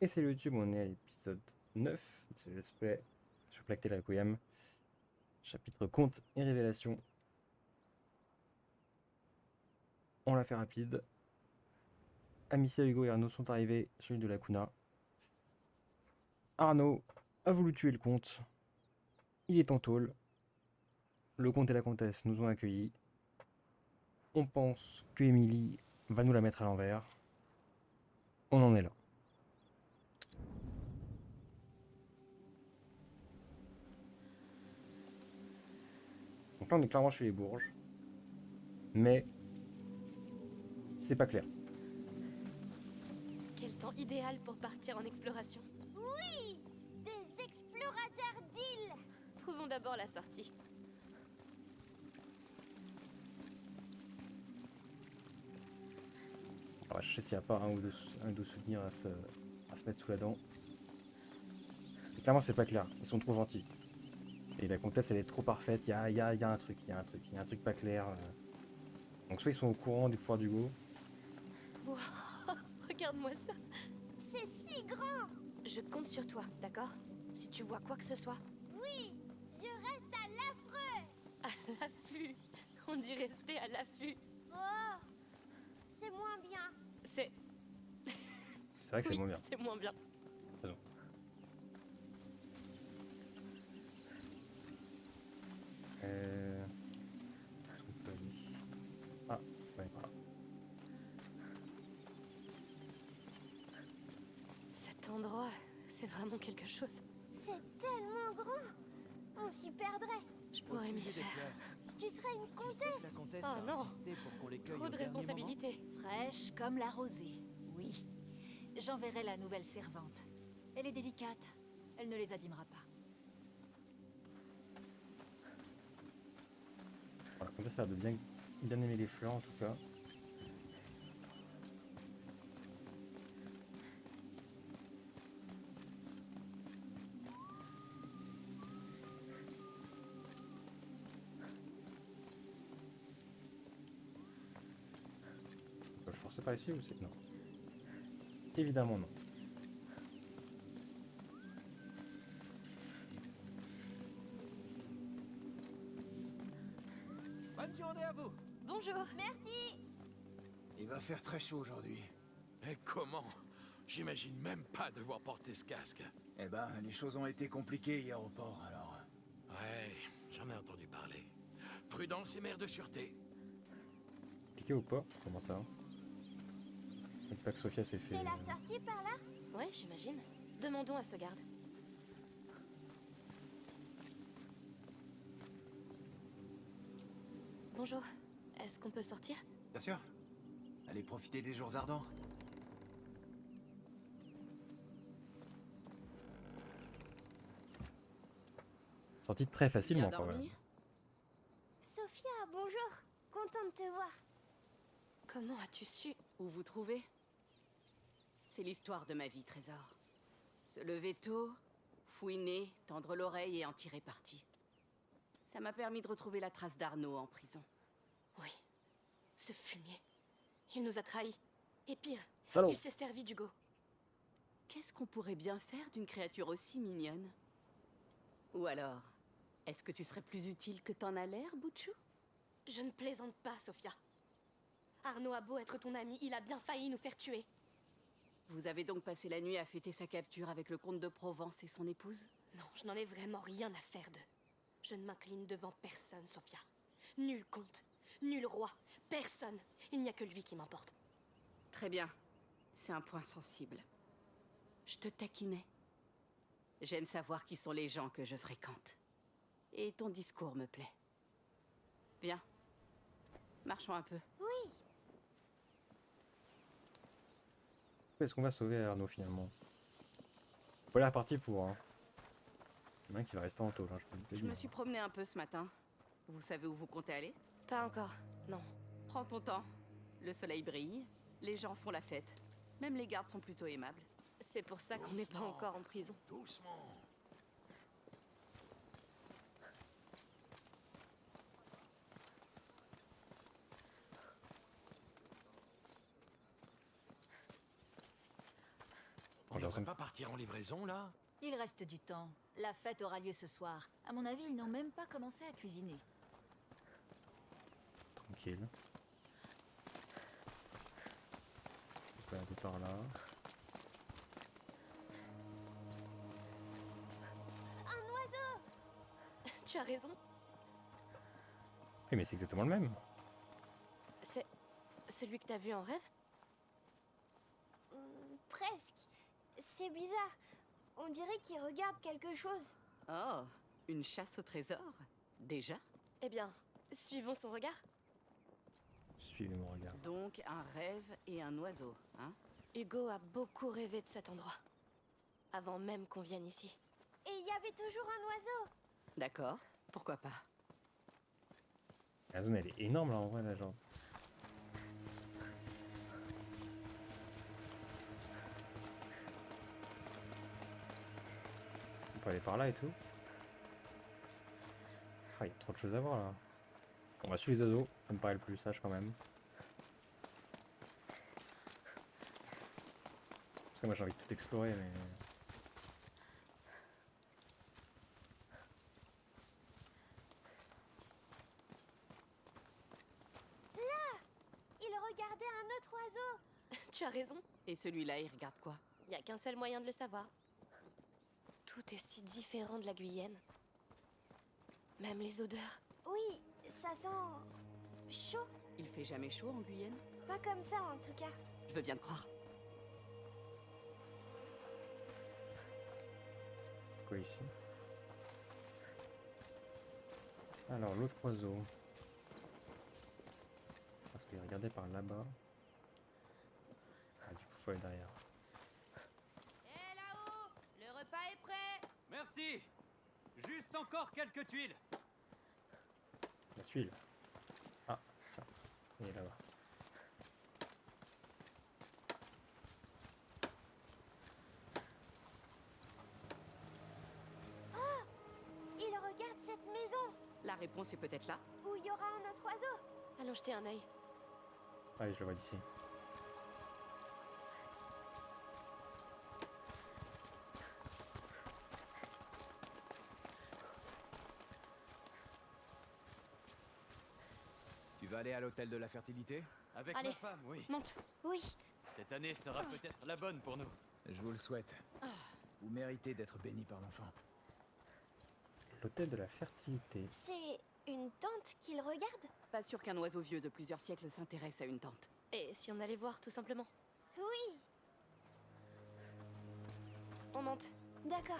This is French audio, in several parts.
Et salut YouTube, on est à l'épisode 9 de ce let's play sur Plague Tale Requiem. Chapitre Conte et Révélation. On l'a fait rapide. Amicia, Hugo et Arnaud sont arrivés sur l'île de la Cuna. Arnaud a voulu tuer le comte. Il est en tôle. Le comte et la comtesse nous ont accueillis. On pense que Emily va nous la mettre à l'envers. On en est là. Donc là on est clairement chez les Bourges. Mais c'est pas clair. Quel temps idéal pour partir en exploration. Oui, des explorateurs d'îles. Trouvons d'abord la sortie. Alors, je sais s'il n'y a pas un ou deux souvenirs à se mettre sous la dent. Mais clairement c'est pas clair. Ils sont trop gentils. Et la comtesse, elle est trop parfaite. Il y a un truc, il y a un truc pas clair. Donc soit ils sont au courant du pouvoir d'Hugo. Wow, regarde-moi ça. C'est si grand. Je compte sur toi, d'accord? Si tu vois quoi que ce soit. Oui, je reste à l'affreux. À l'affût. On dit rester à l'affût. Oh, c'est moins bien. C'est... C'est vrai que c'est oui, moins bien. c'est moins bien. Raison. Est-ce qu'on peut aller... Ah, ouais, par là. Cet endroit, c'est vraiment quelque chose. C'est tellement grand. On s'y perdrait. Je pourrais m'y faire. Tu serais une Tu sais que la comtesse. comtesse Oh a non. insisté pour qu'on les cueille Trop au de dernier responsabilités. Fraîche comme la rosée, oui. J'enverrai la nouvelle servante. Elle est délicate, elle ne les abîmera pas. Voilà, la comtesse a l'air de bien aimer les fleurs en tout cas. On peut le forcer par ici ou c'est... Non. Évidemment non. moment. Bonne journée à vous. Bonjour. Merci. Il va faire très chaud aujourd'hui. Mais comment? J'imagine même pas devoir porter ce casque. Eh ben, les choses ont été compliquées hier au port, alors... Ouais, j'en ai entendu parler. Prudence et mère de sûreté. Cliquer ou pas? Comment ça? Ne dis pas que Sophia s'est fait... C'est la sortie par là. Ouais, j'imagine. Demandons à ce garde. Bonjour. Est-ce qu'on peut sortir? Bien sûr. Allez profiter des jours ardents. Sorti très facilement Bien quand même. dormi? Sophia, bonjour. Contente de te voir. Comment as-tu su? Où vous trouvez? C'est l'histoire de ma vie, Trésor. Se lever tôt, fouiner, tendre l'oreille et en tirer parti. Ça m'a permis de retrouver la trace d'Arnaud en prison. Oui. Ce fumier. Il nous a trahis. Et pire, Salaud. il s'est servi d'Hugo. Qu'est-ce qu'on pourrait bien faire d'une créature aussi mignonne? Ou alors, est-ce que tu serais plus utile que t'en as l'air, Butchou? Je ne plaisante pas, Sophia. Arnaud a beau être ton ami, il a bien failli nous faire tuer. Vous avez donc passé la nuit à fêter sa capture avec le comte de Provence et son épouse? Non, je n'en ai vraiment rien à faire d'eux. Je ne m'incline devant personne, Sophia. Nul comte, nul roi, personne. Il n'y a que lui qui m'importe. Très bien. C'est un point sensible. Je te taquinais. J'aime savoir qui sont les gens que je fréquente. Et ton discours me plaît. Viens. Marchons un peu. Oui. Est-ce qu'on va sauver Arnaud finalement? Pas l'air parti pour, hein. Il y en a un qui va rester en tôle, hein, je peux te le Je dire. me suis promenée un peu ce matin. Vous savez où vous comptez aller? Pas encore, non. Prends ton temps. Le soleil brille. Les gens font la fête. Même les gardes sont plutôt aimables. C'est pour ça qu'on n'est pas encore en prison. Doucement. Alors, l'impression pas partir en livraison, là? Il reste du temps. La fête aura lieu ce soir. À mon avis, ils n'ont même pas commencé à cuisiner. tranquille. On peut aller par là. Un oiseau! Tu as raison. Oui, mais c'est exactement le même. C'est celui que t'as vu en rêve? Presque. C'est bizarre. On dirait qu'il regarde quelque chose. Oh, une chasse au trésor? Déjà? Eh bien, suivons son regard. Suivez mon regard. Donc un rêve et un oiseau, hein? Hugo a beaucoup rêvé de cet endroit. Avant même qu'on vienne ici. Et il y avait toujours un oiseau. D'accord, pourquoi pas? La zone elle est énorme là en vrai là genre. On peut aller par là et tout. Ah, il y a trop de choses à voir là. On va suivre les oiseaux, ça me paraît le plus sage quand même. Parce que moi j'ai envie de tout explorer mais. Il regardait un autre oiseau. Tu as raison. Et celui-là, il regarde quoi? Il n'y a qu'un seul moyen de le savoir. Tout est si différent de la Guyenne. Même les odeurs. Oui, ça sent chaud. Il fait jamais chaud en Guyenne? Pas comme ça en tout cas. Je veux bien te croire. C'est quoi ici? Alors l'autre oiseau. Parce qu'il regardait par là-bas. Ah du coup faut aller derrière. Hé là-haut! Le repas est prêt! Merci. Juste encore quelques tuiles. La tuile. Ah tiens, il est là-bas. Il regarde cette maison La réponse est peut-être là. où il y aura un autre oiseau. Allons jeter un œil. Allez je le vois d'ici. Tu vas aller à l'hôtel de la fertilité? Avec Allez. ma femme, oui. Monte. Oui, Cette année sera peut-être la bonne pour nous. Je vous le souhaite. Vous méritez d'être béni par l'enfant. L'hôtel de la fertilité. c'est une tante qu'il regarde. Pas sûr qu'un oiseau vieux de plusieurs siècles s'intéresse à une tante. Et si on allait voir tout simplement? Oui, On monte. d'accord.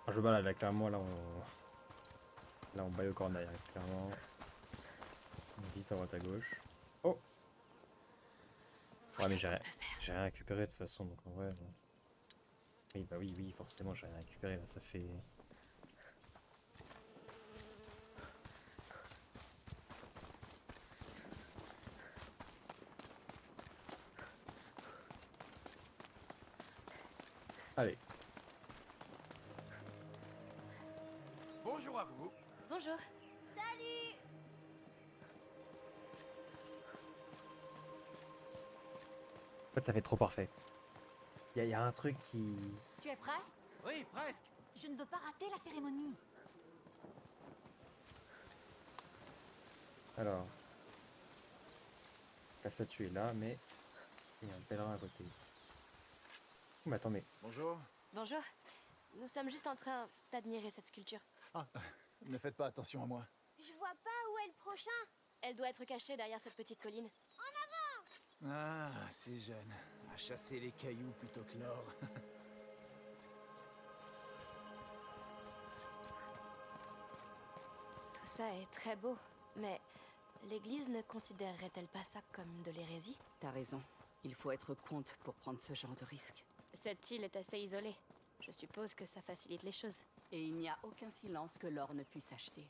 Ah, je balade là clairement là on. Là on baille au cornaille hein, clairement. On visite à droite à gauche. Oh! Ouais mais j'ai rien récupéré de toute façon donc en vrai. Bon. Oui bah oui forcément j'ai rien récupéré là ça fait. Allez. Bonjour à vous. Bonjour. Salut! En fait ça fait trop parfait. Y a un truc qui. Tu es prêt? Oui, presque. Je ne veux pas rater la cérémonie. Alors. La statue est là mais. Il y a un pèlerin à côté. Mais attends mais. Bonjour. Bonjour. Nous sommes juste en train d'admirer cette sculpture. Ah, ne faites pas attention à moi. Je vois pas où est le prochain. Elle doit être cachée derrière cette petite colline. Ah, c'est jeune. À chasser les cailloux plutôt que l'or. Tout ça est très beau, mais l'église ne considérerait-elle pas ça comme de l'hérésie? T'as raison. Il faut être comte pour prendre ce genre de risque. Cette île est assez isolée. Je suppose que ça facilite les choses. Et il n'y a aucun silence que l'or ne puisse acheter.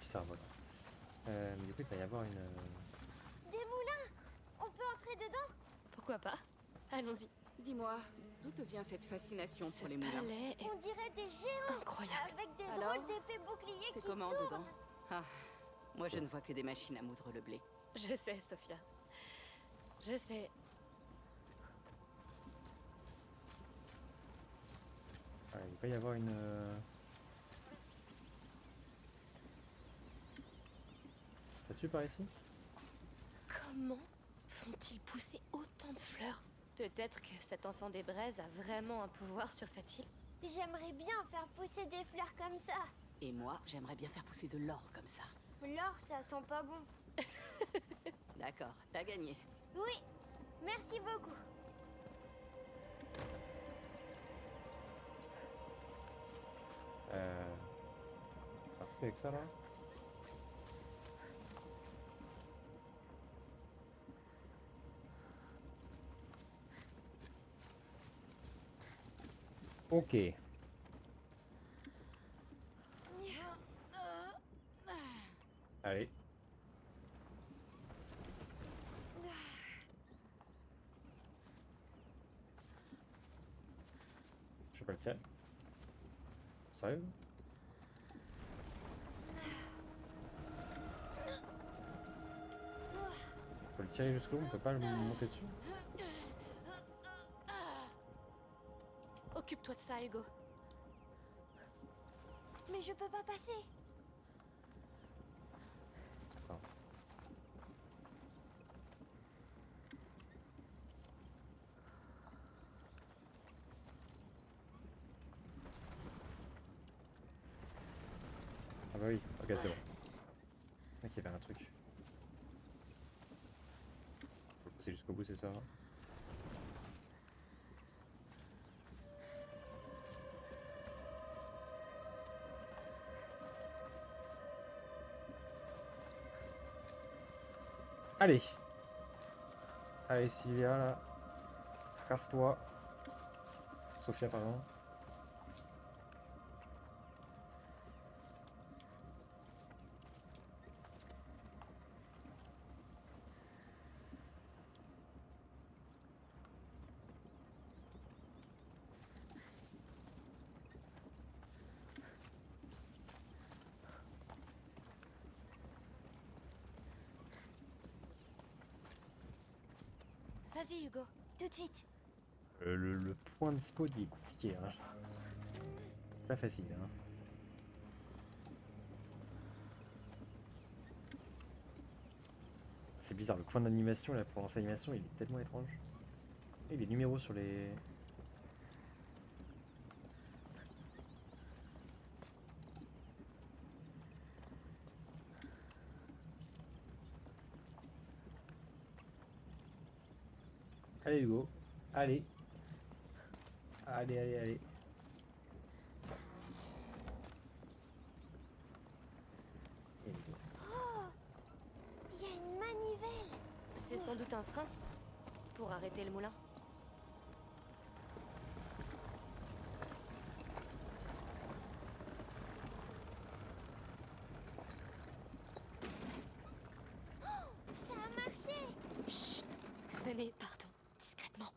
Ça voilà. Mais du coup, il va y avoir une... Des moulins! On peut entrer dedans? Pourquoi pas? Allons-y. Dis-moi, d'où te vient cette fascination Ce pour les moulins? palais est On dirait des géants! incroyable. Avec des Alors, drôles d'épées boucliers C'est qui comment tournent! dedans? Ah, moi je ne vois que des machines à moudre le blé. Je sais, Sophia. Je sais. Ouais, il va y avoir une... statue par ici? Comment font-ils pousser autant de fleurs? Peut-être que cet enfant des braises a vraiment un pouvoir sur cette île. J'aimerais bien faire pousser des fleurs comme ça. Et moi, j'aimerais bien faire pousser de l'or comme ça. L'or, ça sent pas bon. D'accord, t'as gagné. Oui, merci beaucoup. Faire un truc avec ça là? Ok. Allez. Je sais pas le tien. Sérieux? On peut le tirer jusqu'au bout, on peut pas le monter dessus? Occupe-toi de ça, Hugo. Mais je peux pas passer. Attends. Ah bah oui, ok c'est bon. Ok, il y avait un truc. Faut passer jusqu'au bout, c'est ça? Allez. Allez, Sylvia, là. Casse-toi. Sophia, pardon. Vas-y, Hugo. Tout de suite. Le point de spawn il est compliqué, hein. Pas facile, hein. C'est bizarre, le point d'animation là pour lancer l'animation il est tellement étrange. Et les numéros sur les... Allez Hugo, allez. Allez, allez, allez. Oh, il y a une manivelle. C'est sans doute un frein pour arrêter le moulin. Ça a marché. Chut. Venez, partons, discrètement.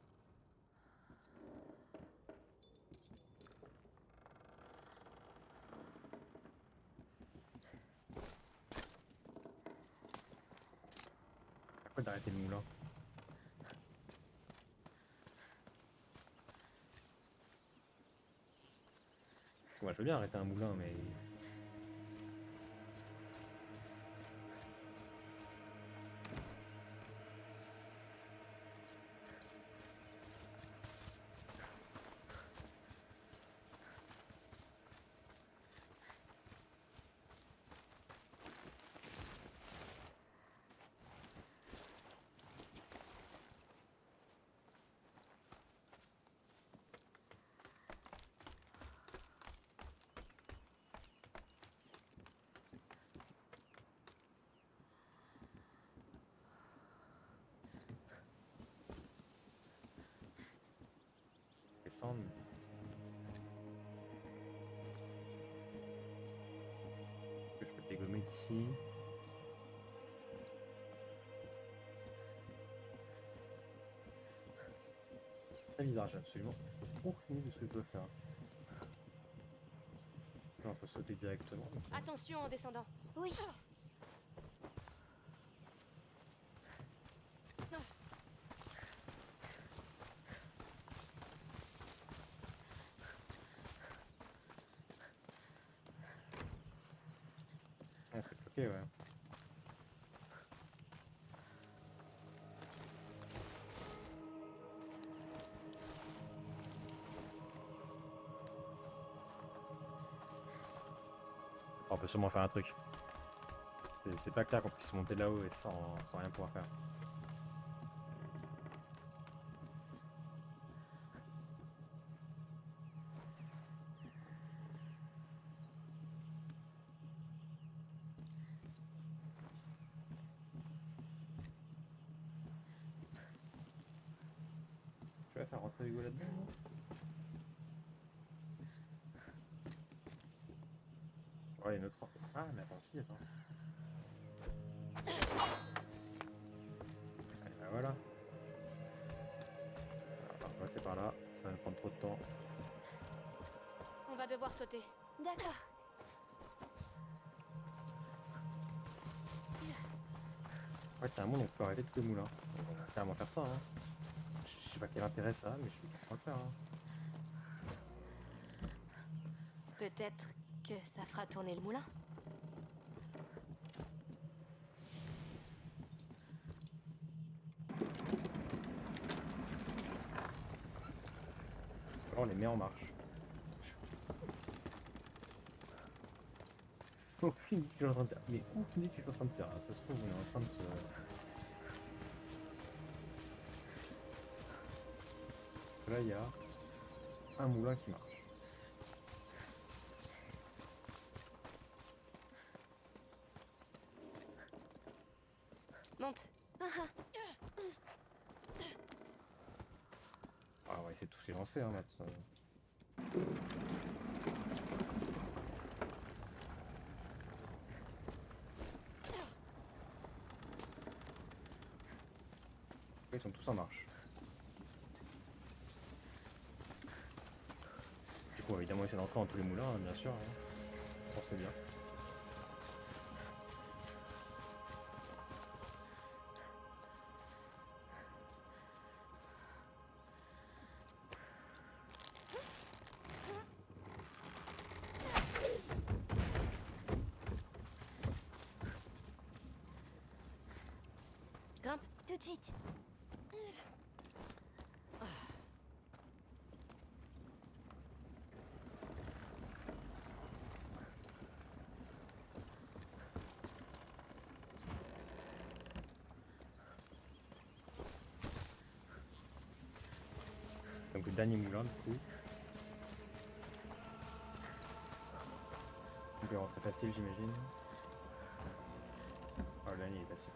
Pourquoi d'arrêter le moulin? Parce que moi je veux bien arrêter un moulin mais... Descendre. Je peux le dégommer d'ici. Très bizarre, j'ai absolument aucune idée de ce que je dois faire. Parce qu'on peut sauter directement. Attention en descendant. Oui. Ah, c'est bloqué, ouais. On peut sûrement faire un truc. C'est pas clair qu'on puisse monter là-haut et sans rien pouvoir faire. Tu vas faire rentrer Hugo là-dedans, non? Ouais, il y a une autre entrée. Ah, mais attends, si, attends. Allez, bah voilà. Alors, on va passer par là, ça va nous prendre trop de temps. On va devoir sauter. D'accord. Ouais, tiens, un monde, on peut arrêter tous les moulins. On va carrément faire ça, hein. Je sais pas quel intérêt ça a, mais je vais pas le faire, hein. Peut-être que ça fera tourner le moulin. Alors, on les met en marche. Aucune idée de ce que je suis en train de faire. Mais aucune idée de ce que je suis en train de faire. Ça se trouve, on est en train de se... Parce que là, il y a un moulin qui marche. Monte. Ah, on va essayer de tous les lancer, hein, maintenant. Ils sont tous en marche. Du coup, évidemment, essayer d'entrer dans tous les moulins, hein, bien sûr. Hein. Pensez bien. Grimpe. Tout de suite. Donc le dernier moulin, du coup. On peut rentrer facile, j'imagine. Oh, le dernier est facile.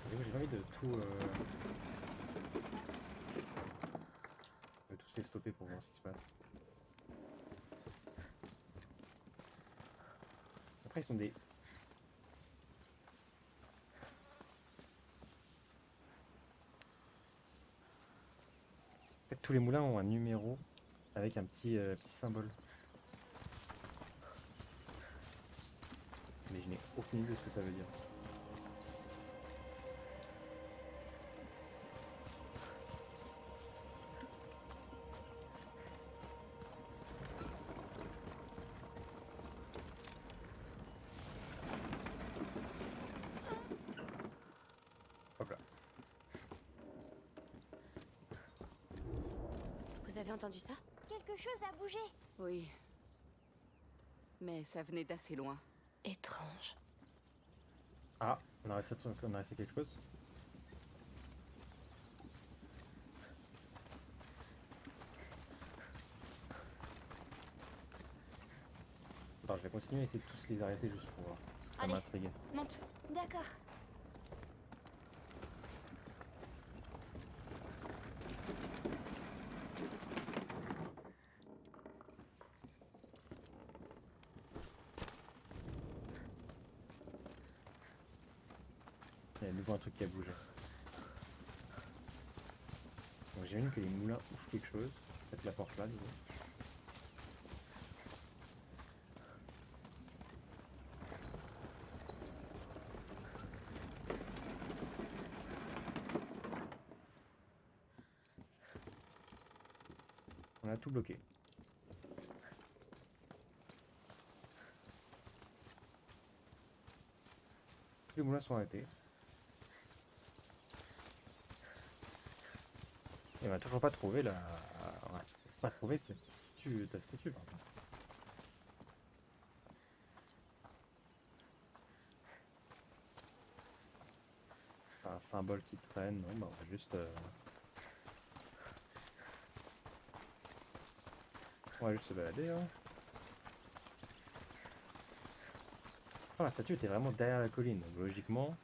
Du coup, j'ai pas envie de tout... de tous les stopper pour voir ce qui se passe. Après, ils sont des... En fait, tous les moulins ont un numéro avec un petit symbole. Mais je n'ai aucune idée de ce que ça veut dire. Hop là. Vous avez entendu ça? Quelque chose a bougé. Oui. Mais ça venait d'assez loin. Étrange. Ah, on a réussi quelque chose. Attends, je vais continuer à essayer de tous les arrêter juste pour voir. Parce que ça Allez. m'a intrigué. Monte. D'accord. Il y a à nouveau un truc qui a bougé. Donc j'imagine que les moulins ouvrent quelque chose. Peut-être la porte là, du coup. On a tout bloqué. Tous les moulins sont arrêtés. Et on n'a toujours pas trouvé la... On n'a pas trouvé cette statue, ta statue, pardon. Un symbole qui traîne, non, bah on va juste... On va juste se balader, hein. Pourtant, la statue était vraiment derrière la colline, donc logiquement...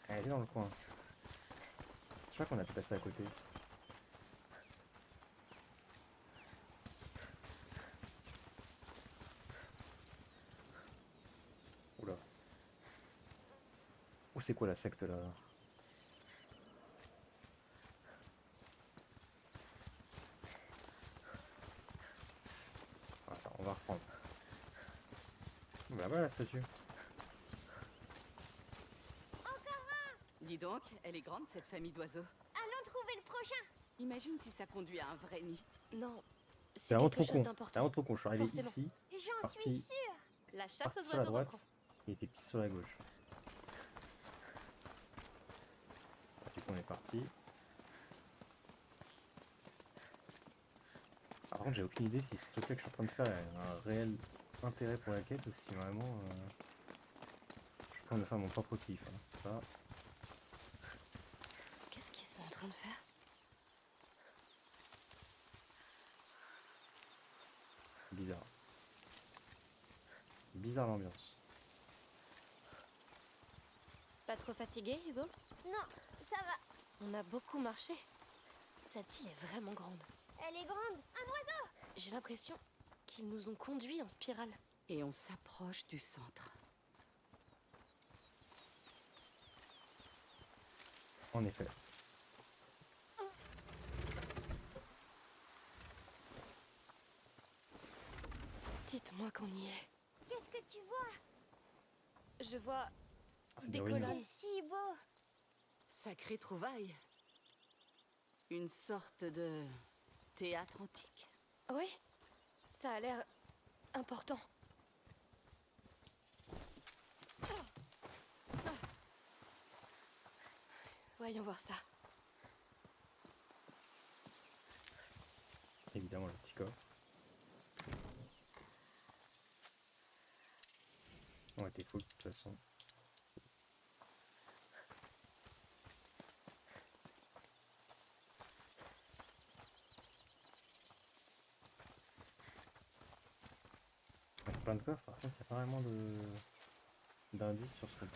Elle était dans le coin. Je crois qu'on a pu passer à côté. Oula. Oh, c'est quoi la secte là? Attends, on va reprendre. Bah voilà la statue. Dis donc, elle est grande cette famille d'oiseaux. Allons trouver le prochain. Imagine si ça conduit à un vrai nid. Non, C'est c'est vraiment quelque trop chose con. C'est d'important. vraiment trop con. Je suis arrivé Forcément. ici, J'en suis parti, sûre. La chasse parti aux sur la oiseaux droite. reprend. Il était pile sur la gauche. Du coup on est parti. Par contre j'ai aucune idée si ce truc là que je suis en train de faire a un réel intérêt pour la quête ou si vraiment je suis en train de faire mon propre kiff. Hein. Ça, Qu'est-ce qu'ils sont en train de faire? bizarre. Bizarre l'ambiance. Pas trop fatigué, Hugo? Non, ça va. On a beaucoup marché. Cette île est vraiment grande. Elle est grande. Un oiseau. J'ai l'impression qu'ils nous ont conduits en spirale. Et on s'approche du centre. En effet. Dites-moi qu'on y est. Qu'est-ce que tu vois? Je vois Ah, c'est des des ruines. colonnes. C'est si beau. Sacrée trouvaille. Une sorte de théâtre antique. Oui, ça a l'air important. Voyons voir ça. Évidemment le petit coffre. On était full de toute façon. Plein de coffres, par contre, il n'y a pas vraiment d'indices sur ce qu'on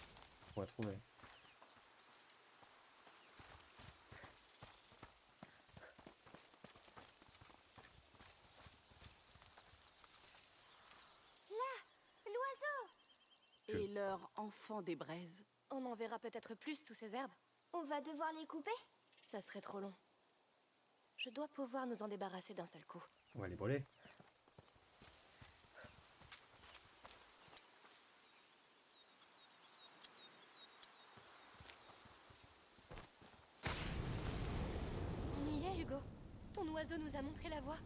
pourrait trouver. L'oiseau. Et leur enfant des braises. On en verra peut-être plus sous ces herbes. On va devoir les couper. Ça serait trop long. Je dois pouvoir nous en débarrasser d'un seul coup. On va les brûler. On y est, Hugo. Ton oiseau nous a montré la voie.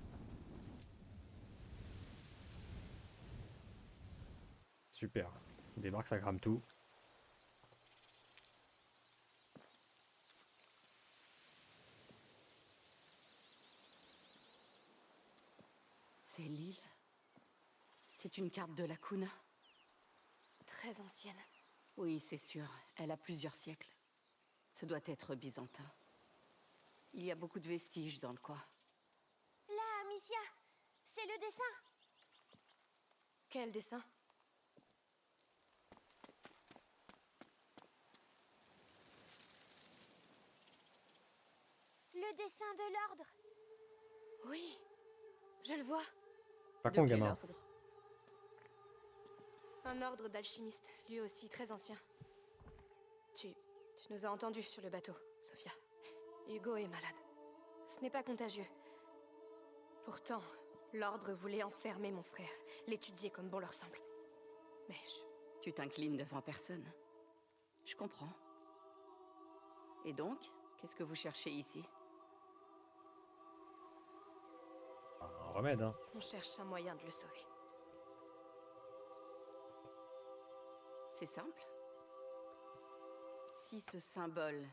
Super. Il débarque, ça crame tout. C'est l'île. C'est une carte de la Kuna. Très ancienne. Oui, c'est sûr. Elle a plusieurs siècles. Ce doit être byzantin. Il y a beaucoup de vestiges dans le coin. Là, Amicia. C'est le dessin. Quel dessin? Le dessin de l'ordre. Oui, je le vois. Pas De con, quel gamin. ordre? Un ordre d'alchimistes, lui aussi très ancien. Tu nous as entendus sur le bateau, Sophia. Hugo est malade. Ce n'est pas contagieux. Pourtant, l'ordre voulait enfermer mon frère, l'étudier comme bon leur semble. Mais Tu t'inclines devant personne. Je comprends. Et donc, qu'est-ce que vous cherchez ici? Un remède, hein. on cherche un moyen de le sauver. C'est simple. Si ce symbole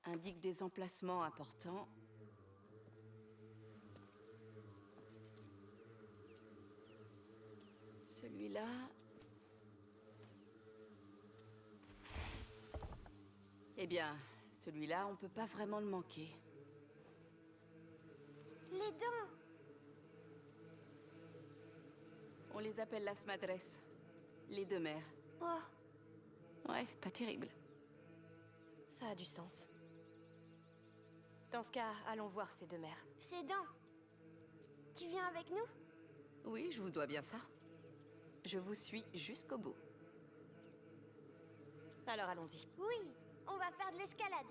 indique des emplacements importants, celui-là... Eh bien, celui-là, on peut pas vraiment le manquer. Les dents. On les appelle las madres, les deux mères. Oh, Ouais, pas terrible. Ça a du sens. Dans ce cas, allons voir ces deux mères. ces dents. Tu viens avec nous? Oui, je vous dois bien ça. Je vous suis jusqu'au bout. Alors allons-y. Oui, on va faire de l'escalade.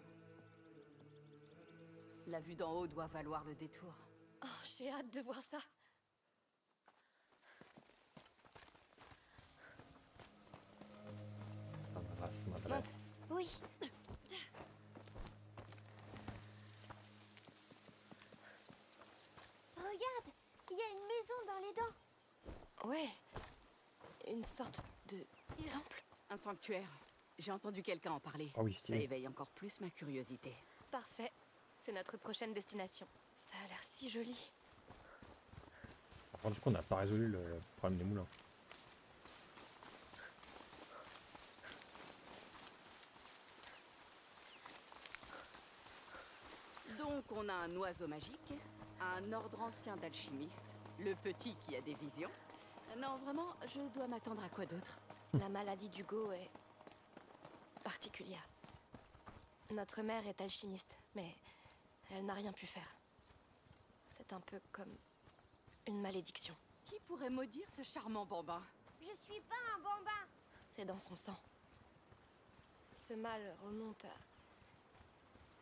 La vue d'en haut doit valoir le détour. Oh, j'ai hâte de voir ça. Las Madres. Oui. Regarde, il y a une maison dans les dents. Ouais. Une sorte de temple. Un sanctuaire. J'ai entendu quelqu'un en parler. Ah oui, Ça stylé. éveille encore plus ma curiosité. Parfait. C'est notre prochaine destination. Ça a l'air si joli. Par contre, du coup, on n'a pas résolu le problème des moulins. Donc on a un oiseau magique, un ordre ancien d'alchimistes, le petit qui a des visions. Non, vraiment, je dois m'attendre à quoi d'autre? La maladie d'Hugo est particulière. Notre mère est alchimiste, mais elle n'a rien pu faire. C'est un peu comme une malédiction. Qui pourrait maudire ce charmant bambin? Je suis pas un bambin. C'est dans son sang. Ce mal remonte à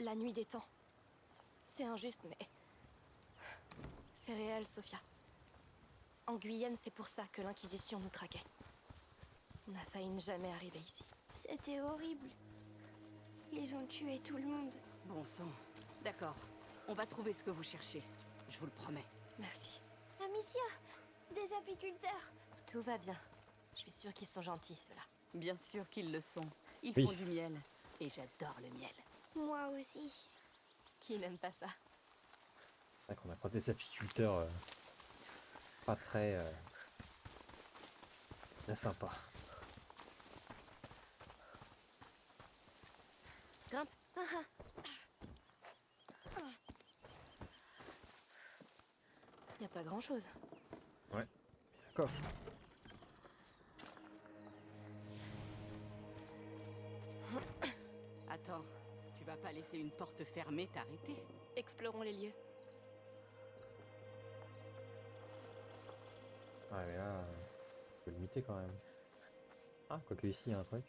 la nuit des temps. C'est injuste, mais c'est réel, Sophia. En Guyenne, c'est pour ça que l'Inquisition nous traquait. On a failli ne jamais arriver ici. C'était horrible. Ils ont tué tout le monde. Bon sang. D'accord, on va trouver ce que vous cherchez. Je vous le promets. Merci. Amicia, des apiculteurs. Tout va bien. Je suis sûre qu'ils sont gentils, ceux-là. Bien sûr qu'ils le sont. Ils Oui. font du miel. Et j'adore le miel. Moi aussi. Qui n'aime pas ça? C'est vrai qu'on a croisé ces apiculteurs pas très très sympa. Grimpe. Y a pas grand-chose. Ouais. Un coffre. Attends, tu vas pas laisser une porte fermée t'arrêter? Explorons les lieux. Ouais, mais là, faut limiter quand même. Ah, quoique ici, il y a un truc.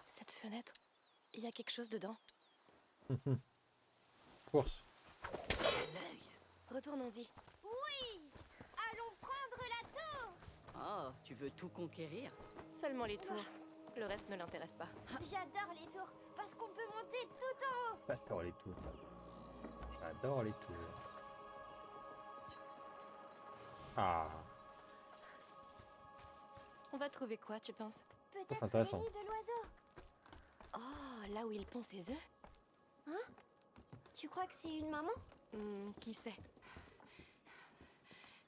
Cette fenêtre, il y a quelque chose dedans. Course. L'œil. Retournons-y. Oui, allons prendre la tour. Oh, tu veux tout conquérir? Seulement les tours. Le reste ne l'intéresse pas. J'adore les tours parce qu'on peut monter tout en haut. J'adore les tours. J'adore les tours. Ah, On va trouver quoi, tu penses? Peut-être c'est intéressant. le nid de l'oiseau. Oh, là où il pond ses œufs? Tu crois que c'est une maman? Qui sait?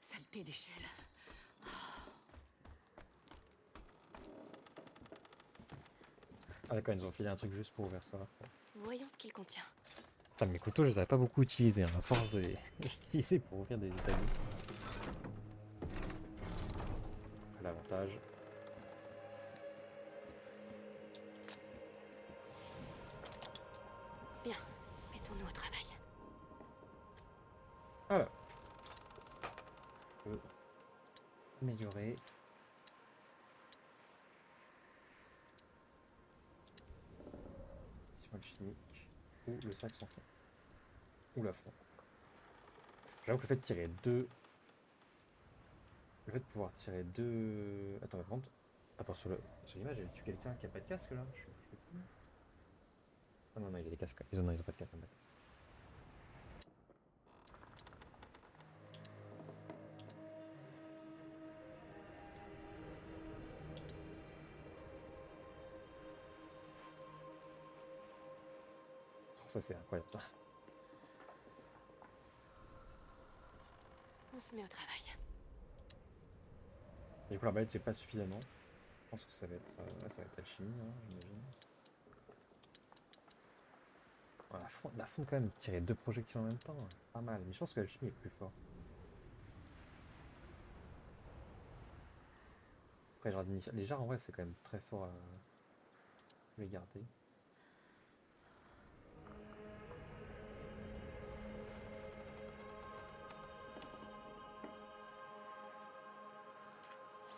Saleté d'échelle. ah d'accord, ils nous ont filé un truc juste pour ouvrir ça. Voyons ce qu'il contient. Putain, mes couteaux, je les avais pas beaucoup utilisés, hein, à force de les utiliser pour ouvrir des établis. Après, l'avantage. Améliorer. Ciment chimique. Ou le sac sans fond. Ou la fond. J'avoue que le fait de tirer deux. Le fait de pouvoir tirer deux. Attends, par contre. Attends, sur l'image, elle tue quelqu'un qui a pas de casque là? Je suis fou. Ah non, non, il a des casques. Ils ont pas de casque. Ils ont pas de casque. Oh, ça c'est incroyable ça. On se met au travail. Du coup, l'arbalète c'est pas suffisamment. Je pense que ça va être, ouais, ça va être alchimie, hein, j'imagine. Oh, la fonte quand même, tirer deux projectiles en même temps, pas mal. Mais je pense que l'alchimie est plus fort. Après, les jarres en vrai c'est quand même très fort à les garder.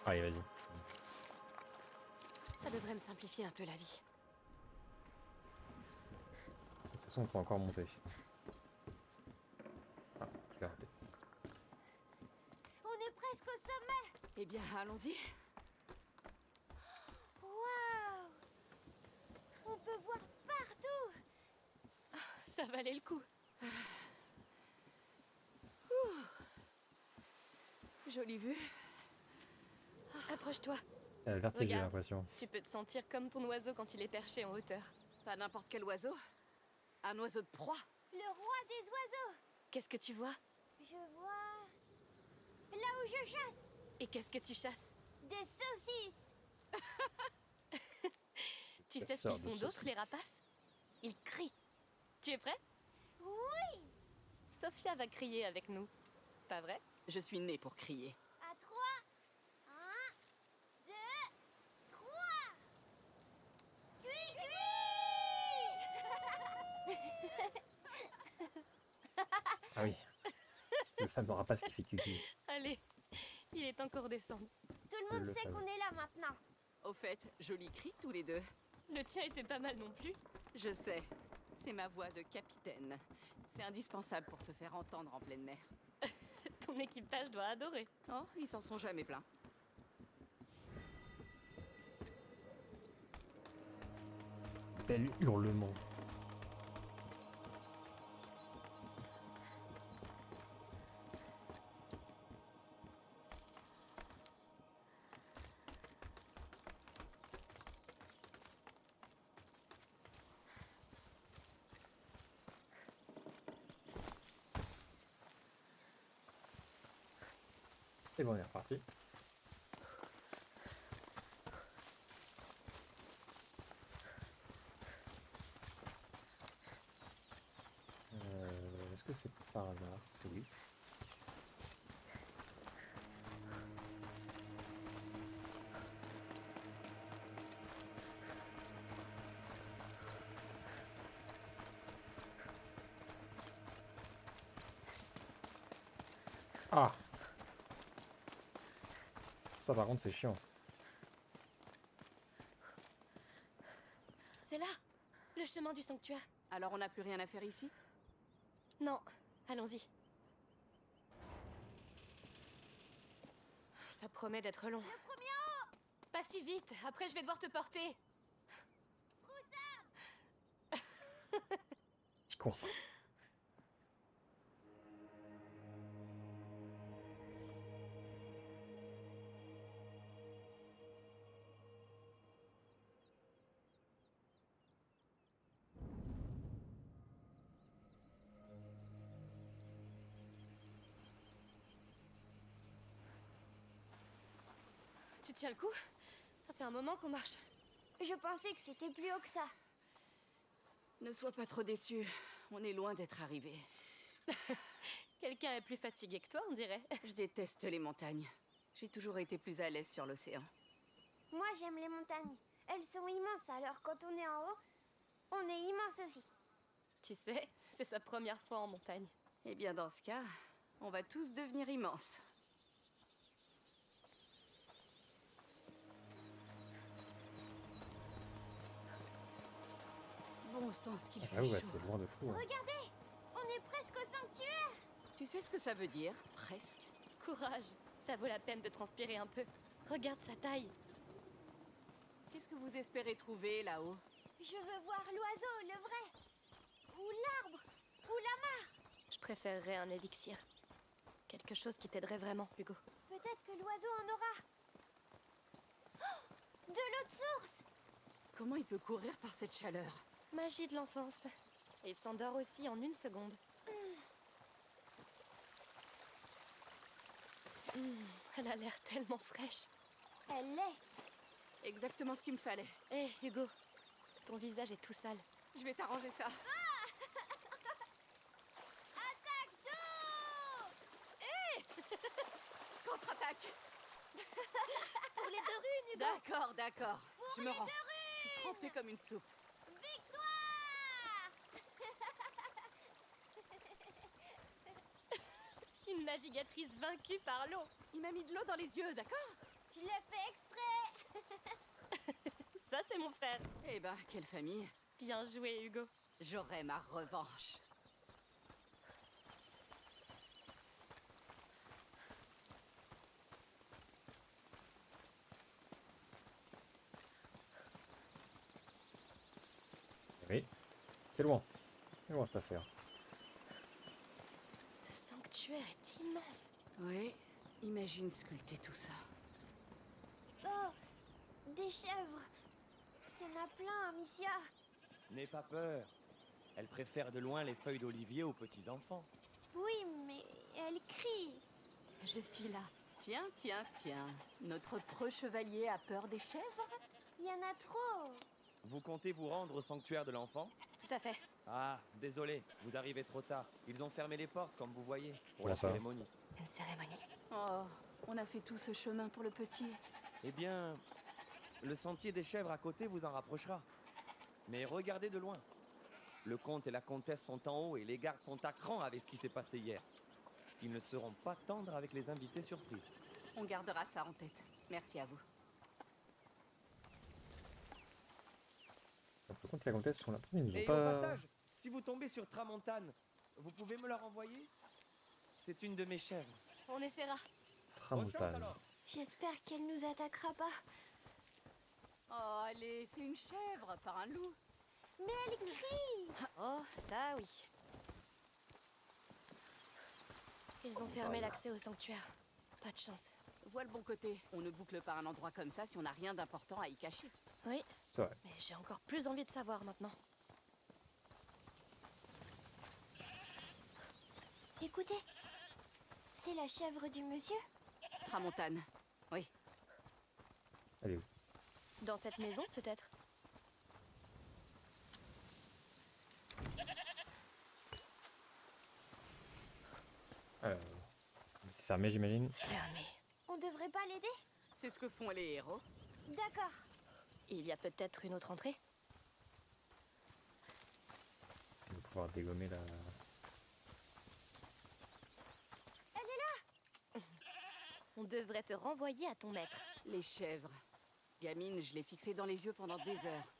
Allez, vas-y. Ça devrait me simplifier un peu la vie. De toute façon, on peut encore monter. Ah, je l'ai raté. On est presque au sommet. Eh bien, allons-y. Waouh! On peut voir partout. Ça valait le coup. Jolie vue. Approche-toi. Elle a le vertige, j'ai Regarde. l'impression. Tu peux te sentir comme ton oiseau quand il est perché en hauteur. Pas n'importe quel oiseau. Un oiseau de proie. Le roi des oiseaux. Qu'est-ce que tu vois? Je vois... Là où je chasse. Et qu'est-ce que tu chasses? Des saucisses. Tu Ça sais ce sort qu'ils de font d'autre, les saucisse. rapaces? Ils crient. Tu es prêt? Oui. Sophia va crier avec nous. Pas vrai? Je suis née pour crier. À 3. 1, 2, 3. Cui, cui. Ah oui. Le fameux rapace qui fait cucu. Allez, il est encore descendu. Tout le monde Le sait fameux. qu'on est là maintenant. Au fait, joli cri tous les deux. Le tien était pas mal non plus. Je sais. C'est ma voix de capitaine. C'est indispensable pour se faire entendre en pleine mer. Ton équipage doit adorer. Oh, ils s'en sont jamais plaints. Bel hurlement. Et bon, on est reparti. Est-ce que c'est par hasard? Oui. Ah! Ça par contre c'est chiant. C'est là, le chemin du sanctuaire. Alors on n'a plus rien à faire ici? Non, allons-y. Ça promet d'être long. Le premier en haut. Pas si vite, après je vais devoir te porter. Petit con. Tu tiens le coup? Ça fait un moment qu'on marche. Je pensais que c'était plus haut que ça. Ne sois pas trop déçu. On est loin d'être arrivé. Quelqu'un est plus fatigué que toi, on dirait. Je déteste les montagnes. J'ai toujours été plus à l'aise sur l'océan. Moi, j'aime les montagnes. Elles sont immenses, alors quand on est en haut, on est immense aussi. Tu sais, c'est sa première fois en montagne. Eh bien, dans ce cas, on va tous devenir immenses. Bon sang, ce qu'il fait Ah ouais, chaud. c'est loin de fou. Hein. Regardez, on est presque au sanctuaire. Tu sais ce que ça veut dire? Presque. Courage, ça vaut la peine de transpirer un peu. Regarde sa taille. Qu'est-ce que vous espérez trouver là-haut? Je veux voir l'oiseau, le vrai. Ou l'arbre. Ou la mare. Je préférerais un élixir. Quelque chose qui t'aiderait vraiment, Hugo. Peut-être que l'oiseau en aura. Oh, de l'eau de source. Comment il peut courir par cette chaleur? Magie de l'enfance. Et il s'endort aussi en 1 seconde. Elle a l'air tellement fraîche. Elle l'est. Exactement ce qu'il me fallait. Hé, Hugo, ton visage est tout sale. Je vais t'arranger ça. Attaque d'eau. Contre-attaque. Pour les 2 runes, Hugo. D'accord, d'accord. Je me les rends. deux Je suis trempée comme une soupe. Victoire. Une navigatrice vaincue par l'eau. Il m'a mis de l'eau dans les yeux, d'accord? Je l'ai fait exprès. Ça, c'est mon frère. Eh ben, quelle famille. Bien joué, Hugo. J'aurai ma revanche. Oui, c'est loin. C'est loin cette affaire. Ce sanctuaire est immense. Oui, imagine sculpter tout ça. Oh, des chèvres. Il y en a plein, Amicia. N'aie pas peur. Elle préfère de loin les feuilles d'olivier aux petits-enfants. Oui, mais elle crie. Je suis là. Tiens, tiens, tiens. Notre preux chevalier a peur des chèvres? Il y en a trop. Vous comptez vous rendre au sanctuaire de l'enfant? Tout à fait. Ah, désolé, vous arrivez trop tard. Ils ont fermé les portes, comme vous voyez, pour Comment la ça? cérémonie. Une cérémonie. Oh, on a fait tout ce chemin pour le petit. Eh bien, le sentier des chèvres à côté vous en rapprochera. Mais regardez de loin. Le comte et la comtesse sont en haut et les gardes sont à cran avec ce qui s'est passé hier. Ils ne seront pas tendres avec les invités surprises. On gardera ça en tête. Merci à vous. Donc, le comte et la comtesse sont là. Ils nous ont Et au pas... passage, si vous tombez sur Tramontane, vous pouvez me la renvoyer? C'est une de mes chèvres. On essaiera. Bonne chance Tramontane. alors. J'espère qu'elle nous attaquera pas. Oh, allez, c'est une chèvre, pas un loup. Mais elle crie. Oh, ça oui. Ils ont fermé l'accès au sanctuaire. Pas de chance. Vois le bon côté. On ne boucle pas un endroit comme ça si on n'a rien d'important à y cacher. Oui, C'est vrai. mais j'ai encore plus envie de savoir maintenant. Écoutez, c'est la chèvre du monsieur. Tramontane. Oui. Elle est où? Dans cette maison, peut-être? C'est fermé, j'imagine. Fermé. On devrait pas l'aider? C'est ce que font les héros. D'accord. Il y a peut-être une autre entrée? On va pouvoir dégommer la... On devrait te renvoyer à ton maître. Les chèvres. Gamine, je l'ai fixé dans les yeux pendant des heures.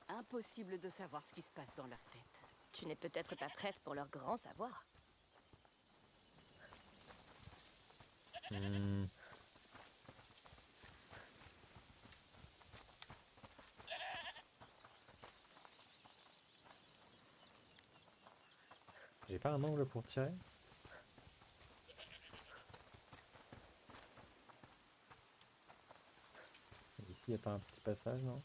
Impossible de savoir ce qui se passe dans leur tête. Tu n'es peut-être pas prête pour leur grand savoir. J'ai pas un angle pour tirer? Ici, y a pas un petit passage, non?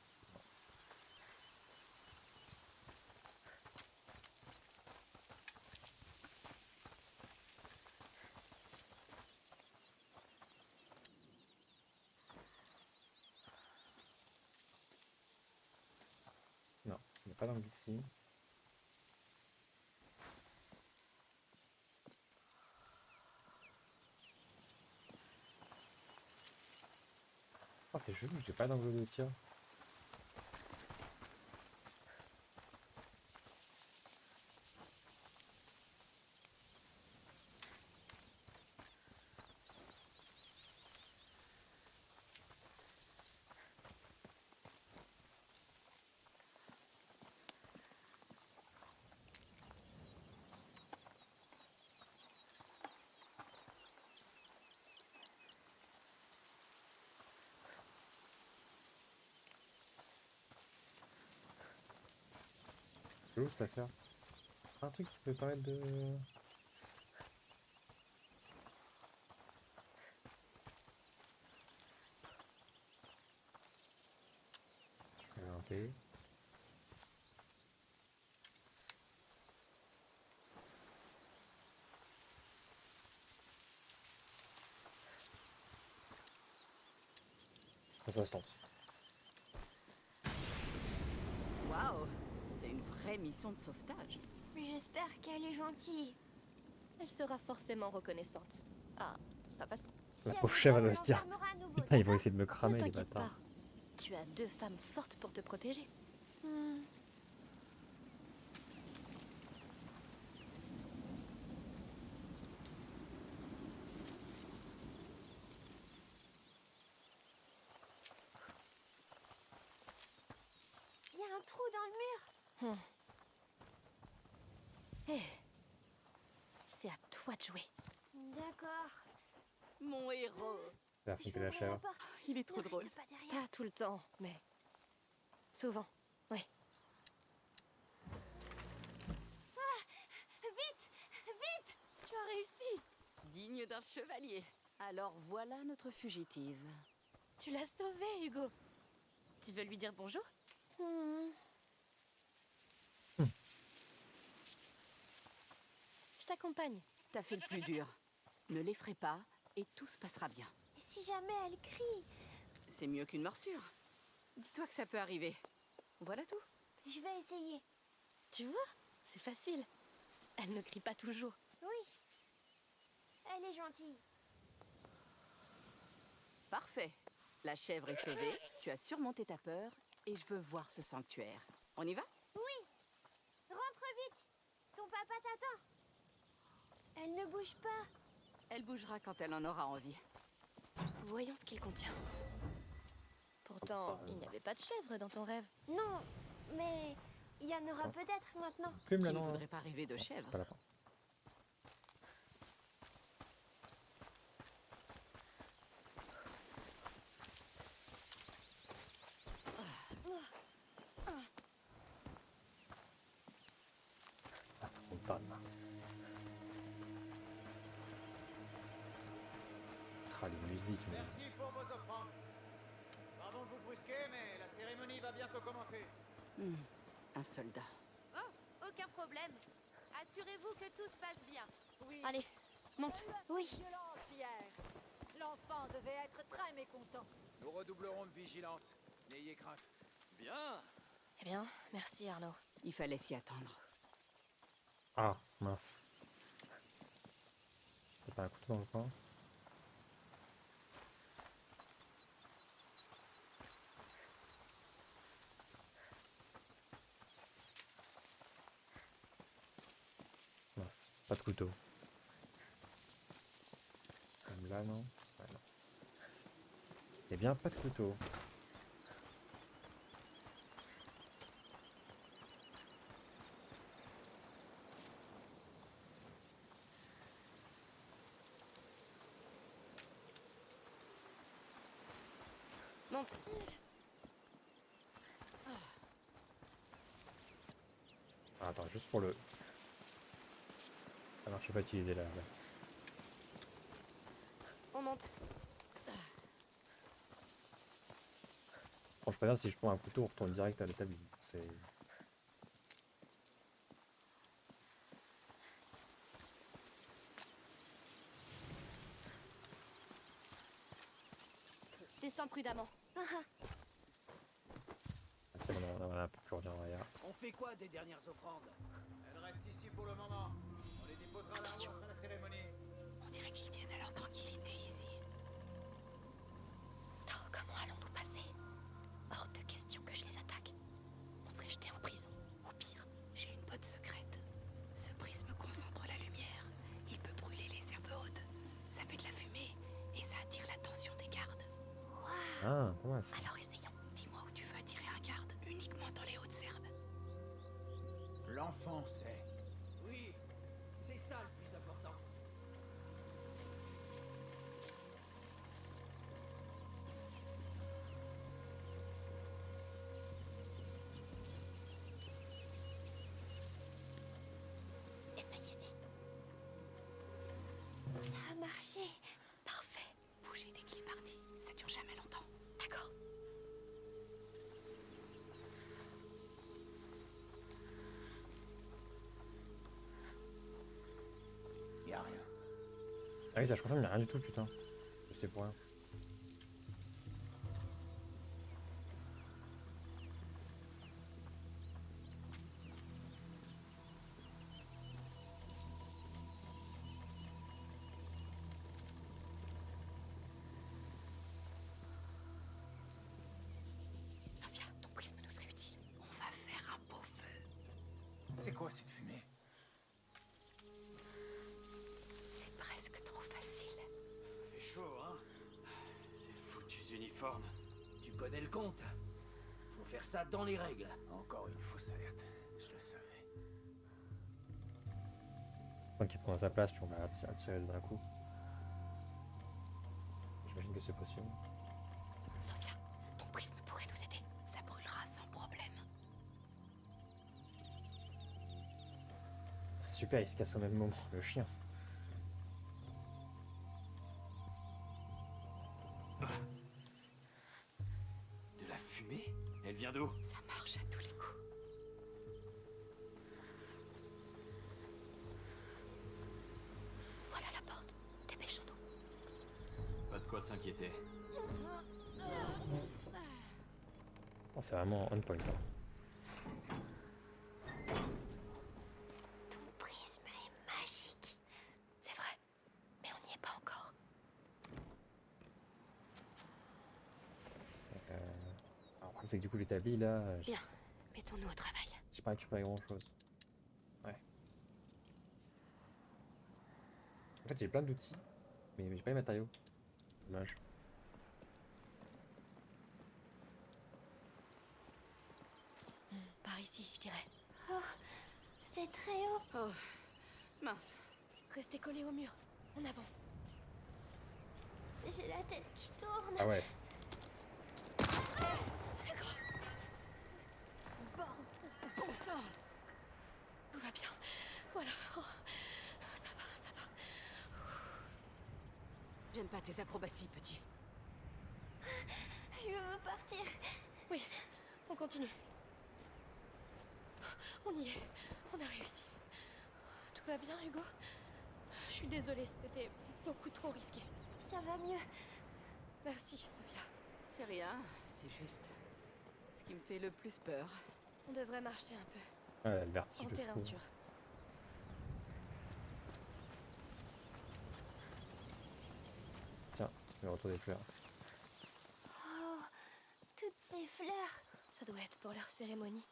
Non, il n'y a pas d'angle ici. Oh, c'est chelou, j'ai pas d'angle de tir. chelou cette affaire. Un truc qui peut paraître de... Je vais grimper. Ça se tente. Waouh, c'est une vraie mission de sauvetage. J'espère qu'elle est gentille. Elle sera forcément reconnaissante. Ah, sa façon. La Si pauvre elle chèvre, veut, elle va se dire. on l'enfermera à nouveau, Putain, ils vont d'accord? essayer de me Ne cramer, les t'inquiète bâtards. pas. Tu as 2 femmes fortes pour te protéger. Hmm. Il y a un trou dans le mur. Eh, c'est à toi de jouer. D'accord. Mon héros. J'ai Je affronté vais la ouvrir chèvre. porte. Il est trop Ne drôle. reste pas derrière. Pas tout le temps, mais souvent. Oui. Vite, vite. Tu as réussi. Digne d'un chevalier. Alors voilà notre fugitive. Tu l'as sauvée, Hugo. Tu veux lui dire bonjour? Je t'accompagne. T'as fait le plus dur. Ne l'effraie pas et tout se passera bien. Et si jamais elle crie, C'est mieux qu'une morsure. Dis-toi que ça peut arriver. Voilà tout. je vais essayer. Tu vois, c'est facile. Elle ne crie pas toujours. Oui. Elle est gentille. Parfait. La chèvre est sauvée, tu as surmonté ta peur et je veux voir ce sanctuaire. On y va? Oui. Rentre vite. Ton papa t'attend. Elle ne bouge pas. Elle bougera quand elle en aura envie. Voyons ce qu'il contient. Pourtant, il n'y avait pas de chèvre dans ton rêve. Non, mais il y en aura peut-être maintenant. Fume Qui là, ne non? voudrait pas rêver de chèvre? Pas la fin. Ah, trop de panne. Ah, les musiques, mais... Merci pour vos offrandes. Pardon de vous brusquer, mais la cérémonie va bientôt commencer. Un soldat. Oh, aucun problème. Assurez-vous que tout se passe bien. Oui. Allez, monte. Oui. L'enfant devait être très mécontent. Nous redoublerons de vigilance. N'ayez crainte. Bien. Eh bien, merci Arnaud. Il fallait s'y attendre. Ah, mince. Y'a pas un couteau dans le coin? Mince, pas de couteau. Comme là, non? Ouais, non. Eh bien, pas de couteau. Monte. Ah, attends, juste pour le... Ah non, je sais pas utiliser là. On monte. Franchement, bien si je prends un couteau, on retourne direct à l'établi. C'est... Descends prudemment. C'est bon, on a un peu plus revenir en arrière. On fait quoi des dernières offrandes? Elles restent ici pour le moment. On les déposera là-haut après la cérémonie. On dirait qu'ils tiennent à leur tranquillité ici. Oh, comment allons-nous passer? Hors de question que je les attaque. On serait jetés en prison. Ou pire. J'ai une botte secrète. Ce prisme concentre la lumière. Il peut brûler les herbes hautes. Ça fait de la fumée et ça attire l'attention des gardes. Ah, pas mal ça. Alors essayons. Dis-moi où tu veux attirer un garde. Uniquement dans les hautes herbes. L'enfant sait. Oui, c'est ça le plus important. Ça a marché. Parfait. Bougez dès qu'il est parti. Ça dure jamais longtemps. D'accord. Y a rien. Ah oui, ça je confirme, il n'y a rien du tout, putain. C'était pour rien. Sophia, ton prisme nous serait utile. On va faire un beau feu. C'est quoi cette fumée? C'est presque trop facile. Fait chaud, hein? Ces foutus uniformes. Tu connais le compte? Faut faire ça dans les règles. Encore une fausse alerte. Je le savais. T'inquiète qu'on a sa place, puis on va tirer d'un coup. J'imagine que c'est possible. Sophia, ton prisme pourrait nous aider. Ça brûlera sans problème. Super, il se casse au même moment, le chien. De la fumée? Elle vient d'où? Ça marche à tous les coups. Voilà la porte. Dépêchons-nous. Pas de quoi s'inquiéter. Oh, c'est vraiment on point. Hein. Ton prisme est magique. C'est vrai, mais on n'y est pas encore. Alors, le problème, c'est que du coup, l'établi là, Bien, mettons-nous au travail. j'ai pas récupéré grand chose. Ouais. En fait, j'ai plein d'outils, mais j'ai pas les matériaux. Dommage. Par ici, je dirais. Oh, c'est très haut. Oh, mince. Restez collés au mur. On avance. J'ai la tête qui tourne. Ah ouais. Bon sang. Tout va bien. Voilà. Oh, ça va, ça va. J'aime pas tes acrobaties, petit. Je veux partir. Oui, on continue. On y est. On a réussi. Tout va bien, Hugo? Je suis désolée, c'était beaucoup trop risqué. Ça va mieux. Merci, Sophia. C'est rien, c'est juste ce qui me fait le plus peur. On devrait marcher un peu. Ah, le vertige En de terrain fou. sûr. Tiens, le retour des fleurs. Oh, toutes ces fleurs. Ça doit être pour leur cérémonie.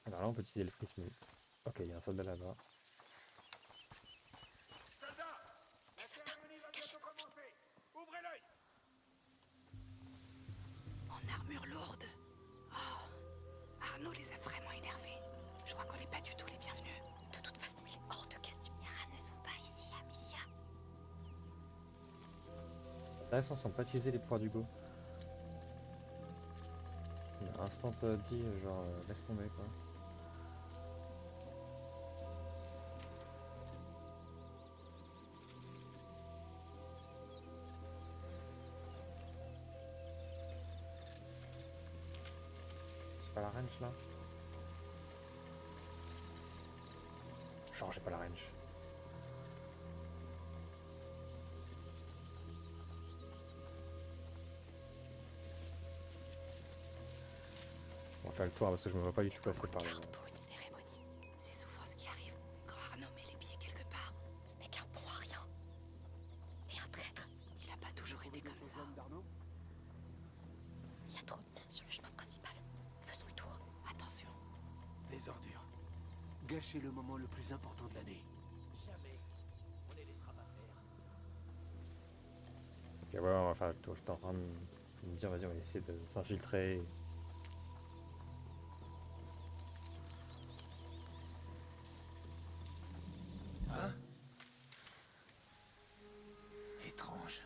Alors là, on peut utiliser le prisme. Ok, il y a un soldat là-bas. Soldats! La cérémonie va bientôt commencer. Ouvrez l'œil! En armure lourde. Oh, Arnaud les a vraiment énervés. Je crois qu'on n'est pas du tout les bienvenus. De toute façon, il est hors de question. Les rats ne sont pas ici, Amicia. Intéressant, sans pas utiliser les pouvoirs d'Hugo. Il a instant dit, genre, laisse tomber quoi. J'ai pas la range là. Genre, j'ai pas la range. On va faire le tour parce que je me vois pas du tout passer par là. Pour une cérémonie. C'est souvent ce qui arrive quand Arnaud met les pieds quelque part. Ce n'est qu'un pont à rien. Et un traître. Il a pas toujours été comme ça. Il y a trop de monde sur le chemin principal. Faisons le tour. Attention. Les ordures. Gâcher le moment le plus important de l'année. Jamais. On les laissera pas faire. Ok, ouais, on va faire le tour. J'étais en train de me dire, vas-y, on va essayer de s'infiltrer. Hein? Étrange.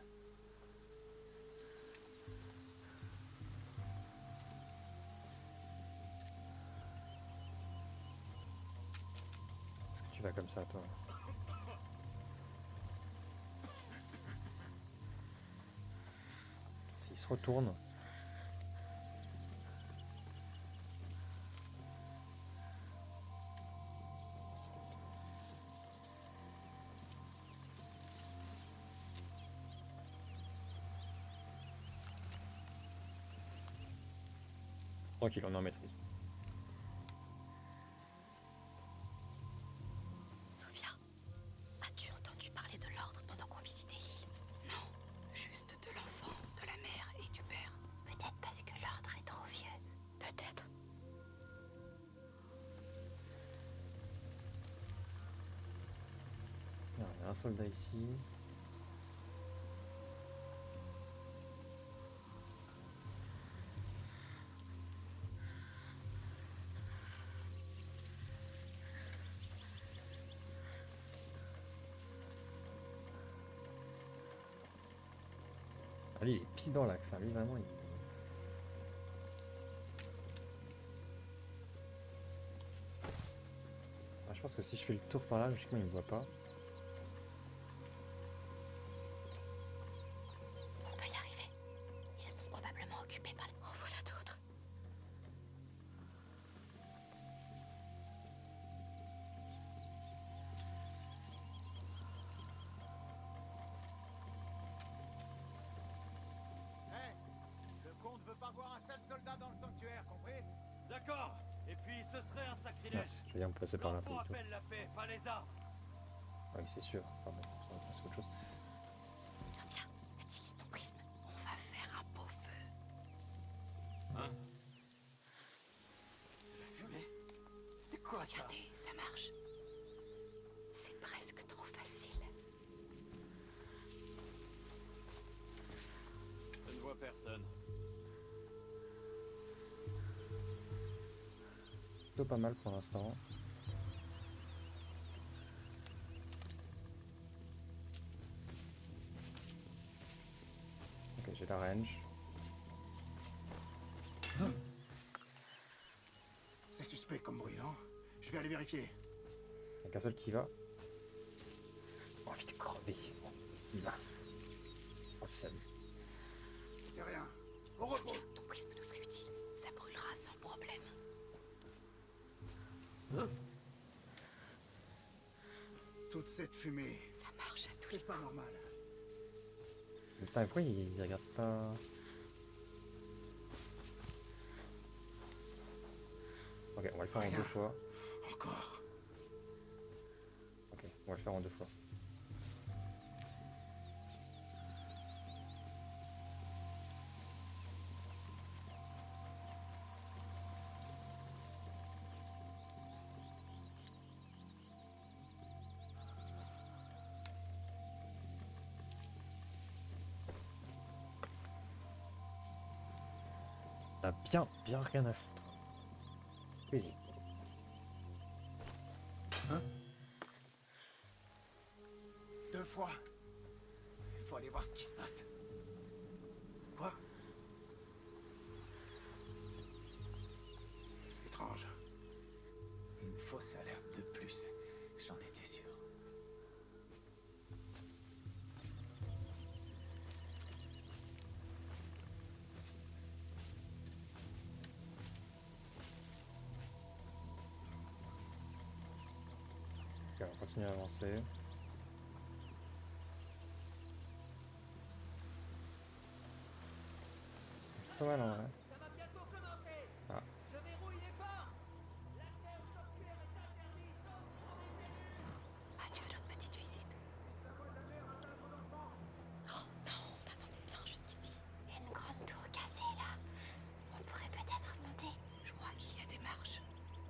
tu vas comme ça, toi? S'il se retourne. Tranquille, on est en maîtrise. Sophia, as-tu entendu parler de l'ordre pendant qu'on visitait l'île? Non, juste de l'enfant, de la mère et du père. Peut-être parce que l'ordre est trop vieux. Peut-être. Il y a un soldat ici. Ah, lui, il est pile dans l'axe, hein. Lui, vraiment, il... Ah, je pense que si je fais le tour par là, logiquement, il me voit pas. On peut y arriver. Ils sont probablement occupés par... En voilà d'autres. Hé, le comte veut pas voir un seul soldat dans le sanctuaire, compris? D'accord. Et puis ce serait un sacrilège. Mince, je vais bien me passer par là pour L'enfant le tour. appelle la paix, pas les armes. Oui, c'est sûr. Enfin bon, ça va passer autre chose. Sophia, utilise ton prisme. On va faire un beau feu. Hein? La fumée? C'est quoi ça? Regardez, ça marche. C'est presque trop facile. Je ne vois personne. Plutôt pas mal pour l'instant. Ok, j'ai la range. C'est suspect comme bruit, non? Je vais aller vérifier. Il n'y a qu'un seul qui va. Envie de crever. Bon, qui va. Oh, le salut. C'était rien. Au repos. Ton prisme nous serait utile. Ça brûlera sans problème. Toute cette fumée, Ça marche à tous c'est pas normal. Mais putain, pourquoi il regarde pas? Ok, on va le faire en Rien. 2 fois. Encore. Ok, on va le faire en 2 fois. On a bien rien à foutre. Vas-y. Hein? 2 fois. Il faut aller voir ce qui se passe. Quoi? Étrange. Une fausse alerte de plus. J'en étais sûr. Ok, on va continuer à avancer. Pas mal en vrai. Ça va bientôt commencer. Ah. Je verrouille les portes. L'accès au sanctuaire est interdit. Adieu notre petite visite. Oh non, avancez bien jusqu'ici. Une grande tour cassée là. On pourrait peut-être monter. Je crois qu'il y a des marches.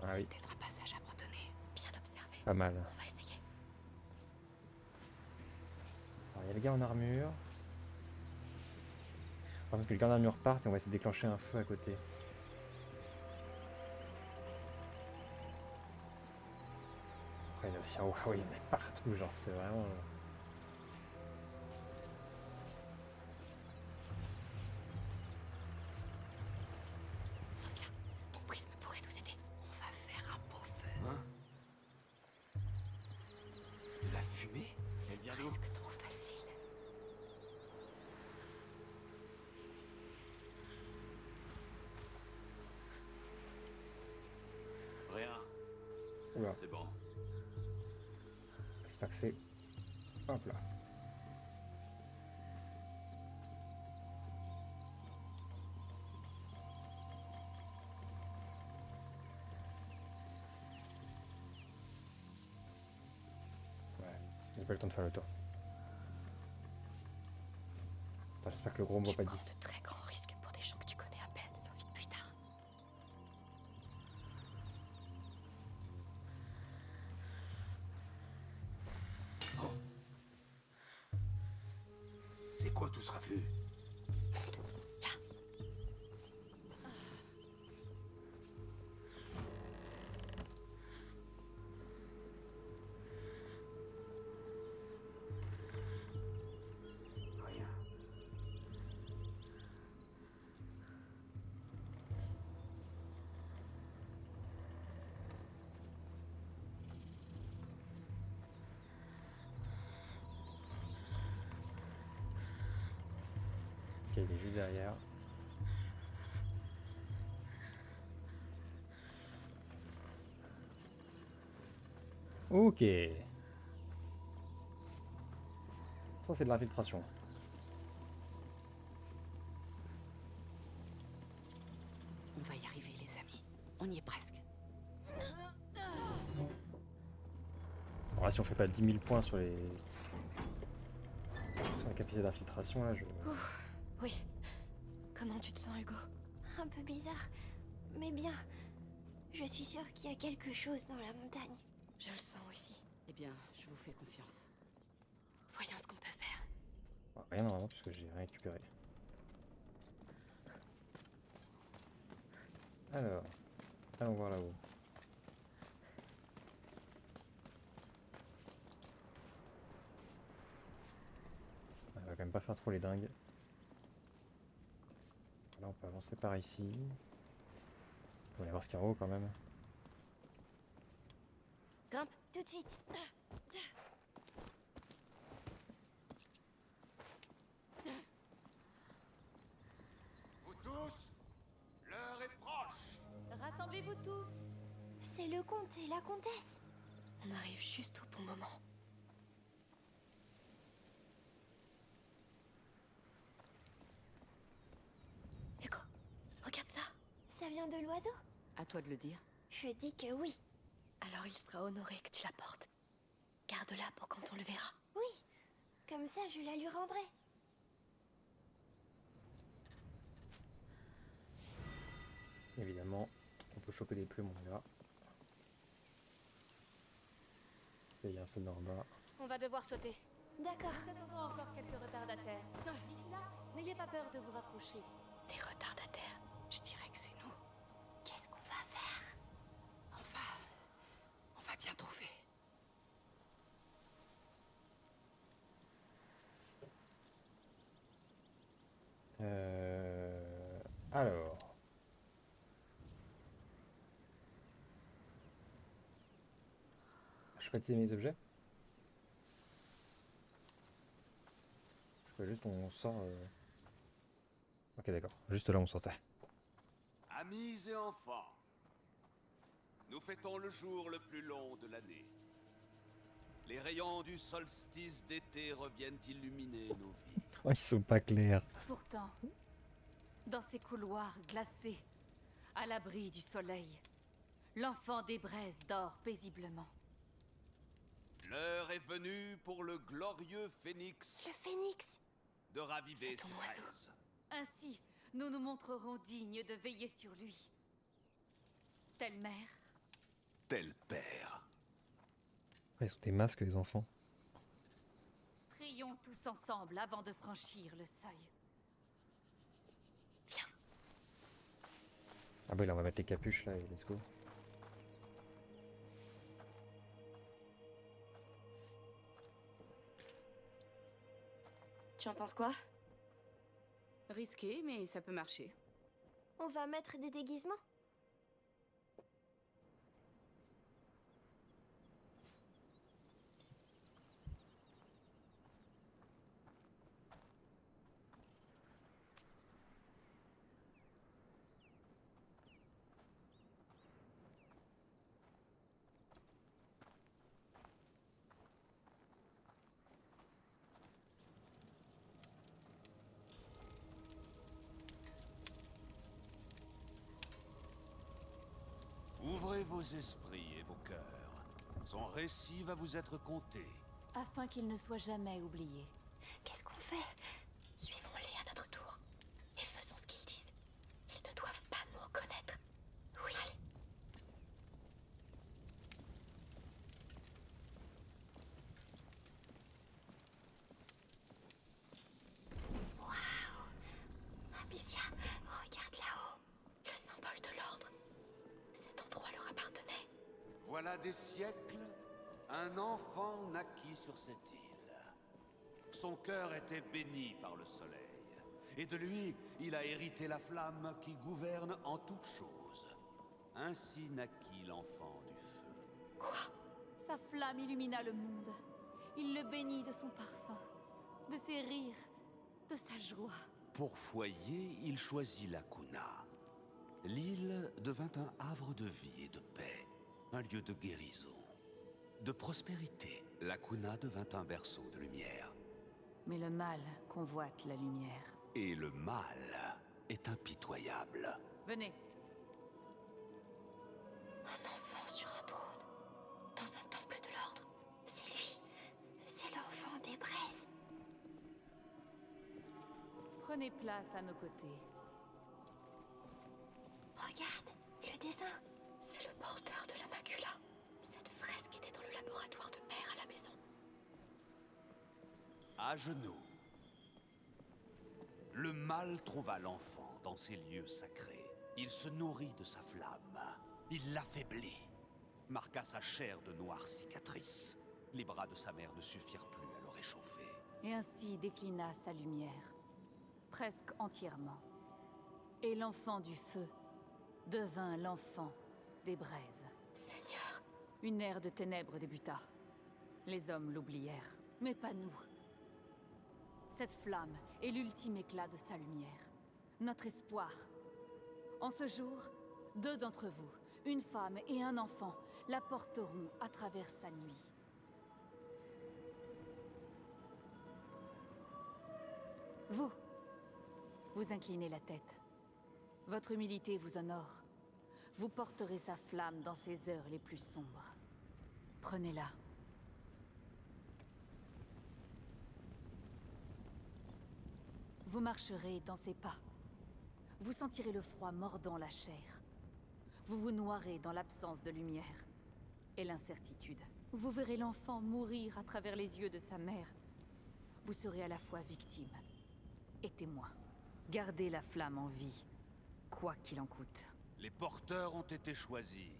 Ah C'est oui, peut-être un passage abandonné. Bien observé. pas mal. On va essayer. Alors, il y a le gars en armure. Par contre, que le gars en armure parte et on va essayer de déclencher un feu à côté. Après, il y en a aussi un Huawei, il y en a partout, genre, c'est vraiment. Sophia, ton prisme pourrait nous aider. On va faire un beau feu. Hein? Oula, C'est bon. se faxer. Hop là. Ouais, j'ai pas le temps de faire le tour. Attends, j'espère que le gros me voit pas Tu prends d'ici. de très grands risques pour des gens que tu connais à peine, Sophie. Plus tard. C'est quoi tout ce raffut? Rien. Ok, il est juste derrière. Ok. Ça, c'est de l'infiltration. On va y arriver, les amis. On y est presque. Alors là, si on fait pas 10 000 points sur les... sur la capacité d'infiltration, là, je... Oui. Comment tu te sens, Hugo? Un peu bizarre, mais bien. Je suis sûre qu'il y a quelque chose dans la montagne. Je le sens aussi. Eh bien, je vous fais confiance. Voyons ce qu'on peut faire. Ah, rien normalement, puisque j'ai rien récupéré. Alors, allons voir là-haut. On va quand même pas faire trop les dingues. Là, on peut avancer par ici. On va aller voir ce qu'il y a en haut quand même. Grimpe. Tout de suite. Vous tous, l'heure est proche. Rassemblez-vous tous. C'est le comte et la comtesse. On arrive juste au bon moment. Hugo, regarde ça. Ça vient de l'oiseau? À toi de le dire. Je dis que oui. Alors il sera honoré que tu la portes. Garde-la pour quand on le verra. Oui. Comme ça, je la lui rendrai. Évidemment, on peut choper des plumes, on verra. Et il y a un soldat en bas. On va devoir sauter. D'accord. Nous attendons encore quelques retardataires. D'ici là, n'ayez pas peur de vous rapprocher. Des retardataires. Je dirais que c'est nous. Qu'est-ce qu'on va faire? On va bien trouver. Alors. Je peux pas utiliser mes objets? Je peux juste on sort. Ok d'accord. Juste là on sortait. Amis et enfants, nous fêtons le jour le plus long de l'année. Les rayons du solstice d'été reviennent illuminer nos vies. Oh, ils sont pas clairs. Pourtant, dans ces couloirs glacés, à l'abri du soleil, l'enfant des braises dort paisiblement. L'heure est venue pour le glorieux phénix Le phénix. de raviver C'est ton ses oiseau. braises. Ainsi, nous nous montrerons dignes de veiller sur lui. Telle mère, Tel père. Ils ont des masques les enfants. prions tous ensemble avant de franchir le seuil. Ah bah là on va mettre les capuches là et let's go. Tu en penses quoi? Risqué, mais ça peut marcher. On va mettre des déguisements? Ouvrez vos esprits et vos cœurs. Son récit va vous être conté. Afin qu'il ne soit jamais oublié. Qu'est-ce qu'on fait? Suivons-les à notre tour. Et faisons ce qu'ils disent. Ils ne doivent pas nous reconnaître. Oui. Allez. Waouh! Amicia, regarde là-haut. Le symbole de l'ordre. Cet endroit leur appartenait. Voilà des siècles, un enfant naquit sur cette île. Son cœur était béni par le soleil. Et de lui, il a hérité la flamme qui gouverne en toutes choses. Ainsi naquit l'enfant du feu. Quoi? Sa flamme illumina le monde. Il le bénit de son parfum, de ses rires, de sa joie. Pour foyer, il choisit la Cuna. L'île devint un havre de vie et de paix, un lieu de guérison, de prospérité. La Cuna devint un berceau de lumière. Mais le mal convoite la lumière. Et le mal est impitoyable. Venez. Un enfant sur un trône, dans un temple de l'ordre. C'est lui. C'est l'enfant des braises. Prenez place à nos côtés. Regarde, le dessin. C'est le porteur de la macula. Cette fresque était dans le laboratoire de mère à la maison. À genoux. Le mal trouva l'enfant dans ces lieux sacrés. Il se nourrit de sa flamme. Il l'affaiblit. Marqua sa chair de noires cicatrices. Les bras de sa mère ne suffirent plus à le réchauffer. Et ainsi déclina sa lumière, presque entièrement. Et l'enfant du feu devint l'enfant des braises. Seigneur. Une ère de ténèbres débuta. Les hommes l'oublièrent, mais pas nous. Cette flamme est l'ultime éclat de sa lumière. Notre espoir. En ce jour, 2 d'entre vous, une femme et un enfant, la porteront à travers sa nuit. Vous, vous inclinez la tête. Votre humilité vous honore. Vous porterez sa flamme dans ces heures les plus sombres. Prenez-la. Vous marcherez dans ses pas. Vous sentirez le froid mordant la chair. Vous vous noierez dans l'absence de lumière et l'incertitude. Vous verrez l'enfant mourir à travers les yeux de sa mère. Vous serez à la fois victime et témoin. Gardez la flamme en vie, quoi qu'il en coûte. Les porteurs ont été choisis.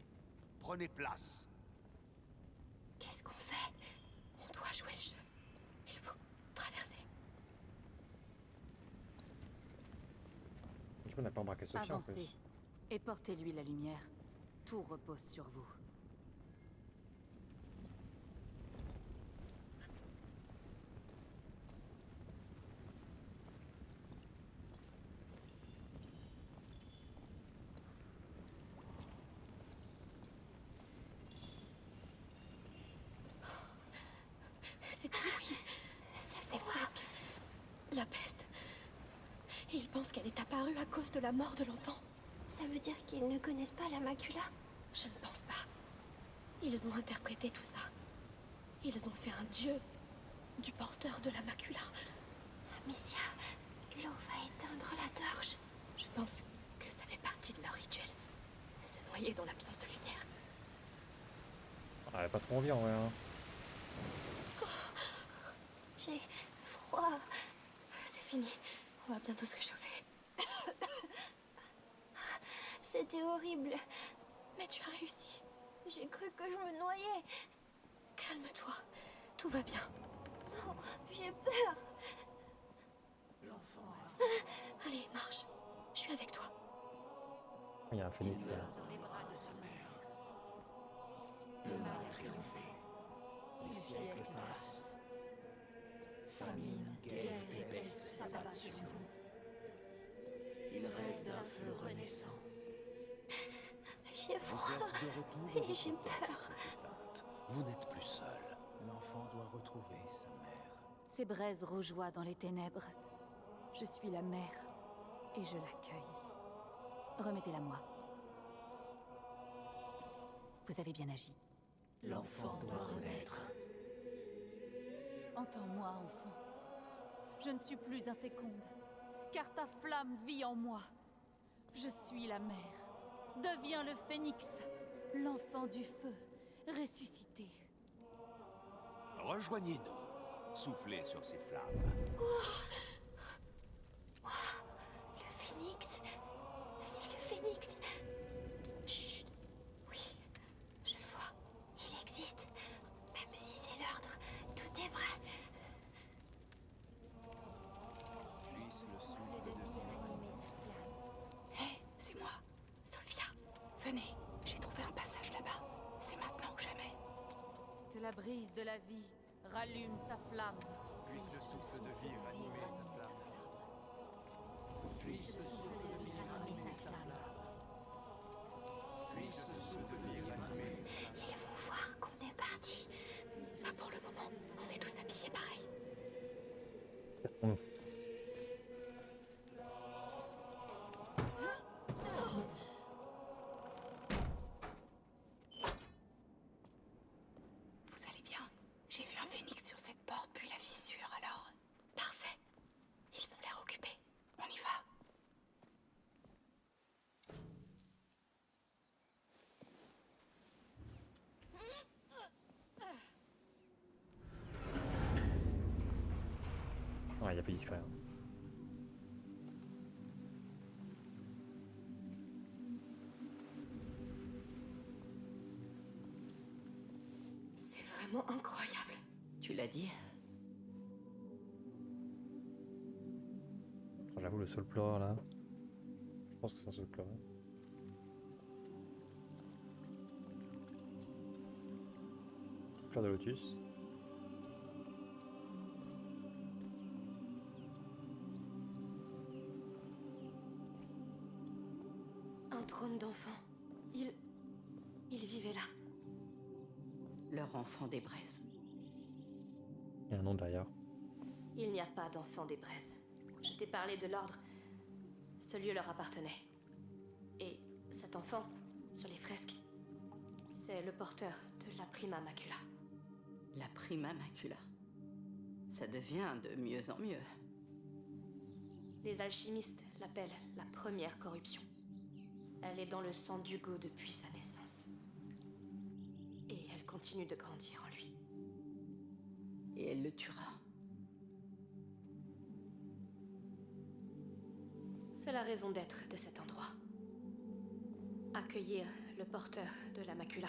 Prenez place. Qu'est-ce qu'on fait? On doit jouer le jeu. Il faut traverser. Du coup, on n'a pas embarqué Sophia en plus. Avancez et portez-lui la lumière. Tout repose sur vous. C'est inouï. Ces fresques. La peste. Ils pensent qu'elle est apparue à cause de la mort de l'enfant. Ça veut dire qu'ils ne connaissent pas la macula? Je ne pense pas. Ils ont interprété tout ça. Ils ont fait un dieu du porteur de la macula. Amicia, l'eau va éteindre la torche. Je pense que ça fait partie de leur rituel. Se noyer dans l'absence de lumière. Ah, elle a pas trop envie en vrai. Hein. J'ai froid. C'est fini. On va bientôt se réchauffer. C'était horrible. Mais tu as réussi. J'ai cru que je me noyais. Calme-toi. Tout va bien. Non, j'ai peur. Allez, marche. Je suis avec toi. Il y a un phénix. Le mal a triomphé. Les siècles passent. Famine, guerre et peste s'abattent sur nous. Il rêve d'un feu renaissant. J'ai Vous froid. êtes de retour Et j'ai votre porte peur. s'est éteinte. Vous n'êtes plus seul. L'enfant doit retrouver sa mère. Ces braises rougeoient dans les ténèbres. Je suis la mère et je l'accueille. Remettez-la moi. Vous avez bien agi. L'enfant doit renaître. Entends-moi, enfant. Je ne suis plus inféconde, car ta flamme vit en moi. Je suis la mère. Deviens le phénix, l'enfant du feu, ressuscité. Rejoignez-nous. Soufflez sur ces flammes. Le phénix. C'est le phénix. Chut. Oui, je le vois. Il existe. Même si c'est l'ordre, tout est vrai. Puisse le souffle De vie ranimer cette flamme. Hé, c'est moi. Sophia, venez. J'ai trouvé un passage là-bas. C'est maintenant ou jamais. Que la brise de la vie rallume sa flamme. Puisse le souffle de vie ranimer sa flamme. Puisse le souffle de vie ranimer sa flamme. Puisse le souffle de vie ranimer sa flamme. Ils vont voir qu'on est parti. Pas pour le moment. On est tous habillés pareil. Vous allez bien? J'ai vu un phénix sur cette porte, puis la fissure, alors... Parfait. Ils ont l'air occupés. On y va. Ouais, il y a plus discret. Hein. C'est vraiment incroyable. Tu l'as dit? J'avoue, le soul plore là. Je pense que c'est un soul plore. Fleur de lotus. Un trône d'enfant. Il vivait là. Leur enfant des braises. Il y a un nom derrière. Il n'y a pas d'enfant des braises. Je t'ai parlé de l'ordre. Ce lieu leur appartenait. Et cet enfant, sur les fresques, c'est le porteur de la Prima Macula. La Prima Macula. Ça devient de mieux en mieux. Les alchimistes l'appellent la première corruption. Elle est dans le sang d'Hugo depuis sa naissance. Et elle continue de grandir en lui. Et elle le tuera. C'est la raison d'être de cet endroit. Accueillir le porteur de la macula.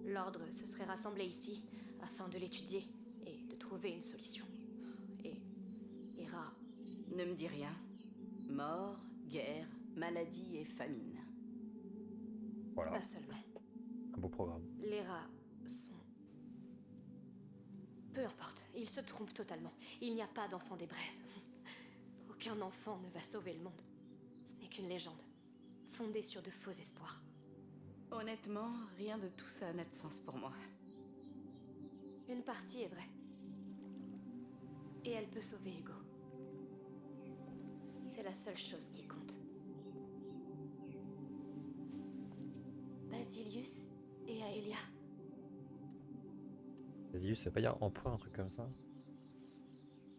L'ordre se serait rassemblé ici afin de l'étudier et de trouver une solution. Et les rats... Ne me dis rien. Mort, guerre, maladie et famine. Voilà, Pas seulement. un beau programme. Les rats sont... Peu importe, ils se trompent totalement. Il n'y a pas d'enfant des braises. Aucun enfant ne va sauver le monde. Ce n'est qu'une légende, fondée sur de faux espoirs. Honnêtement, rien de tout ça n'a de sens pour moi. Une partie est vraie. Et elle peut sauver Hugo. C'est la seule chose qui compte. Basilius et Aelia. Vas-y, ça veut pas dire empereur, un truc comme ça?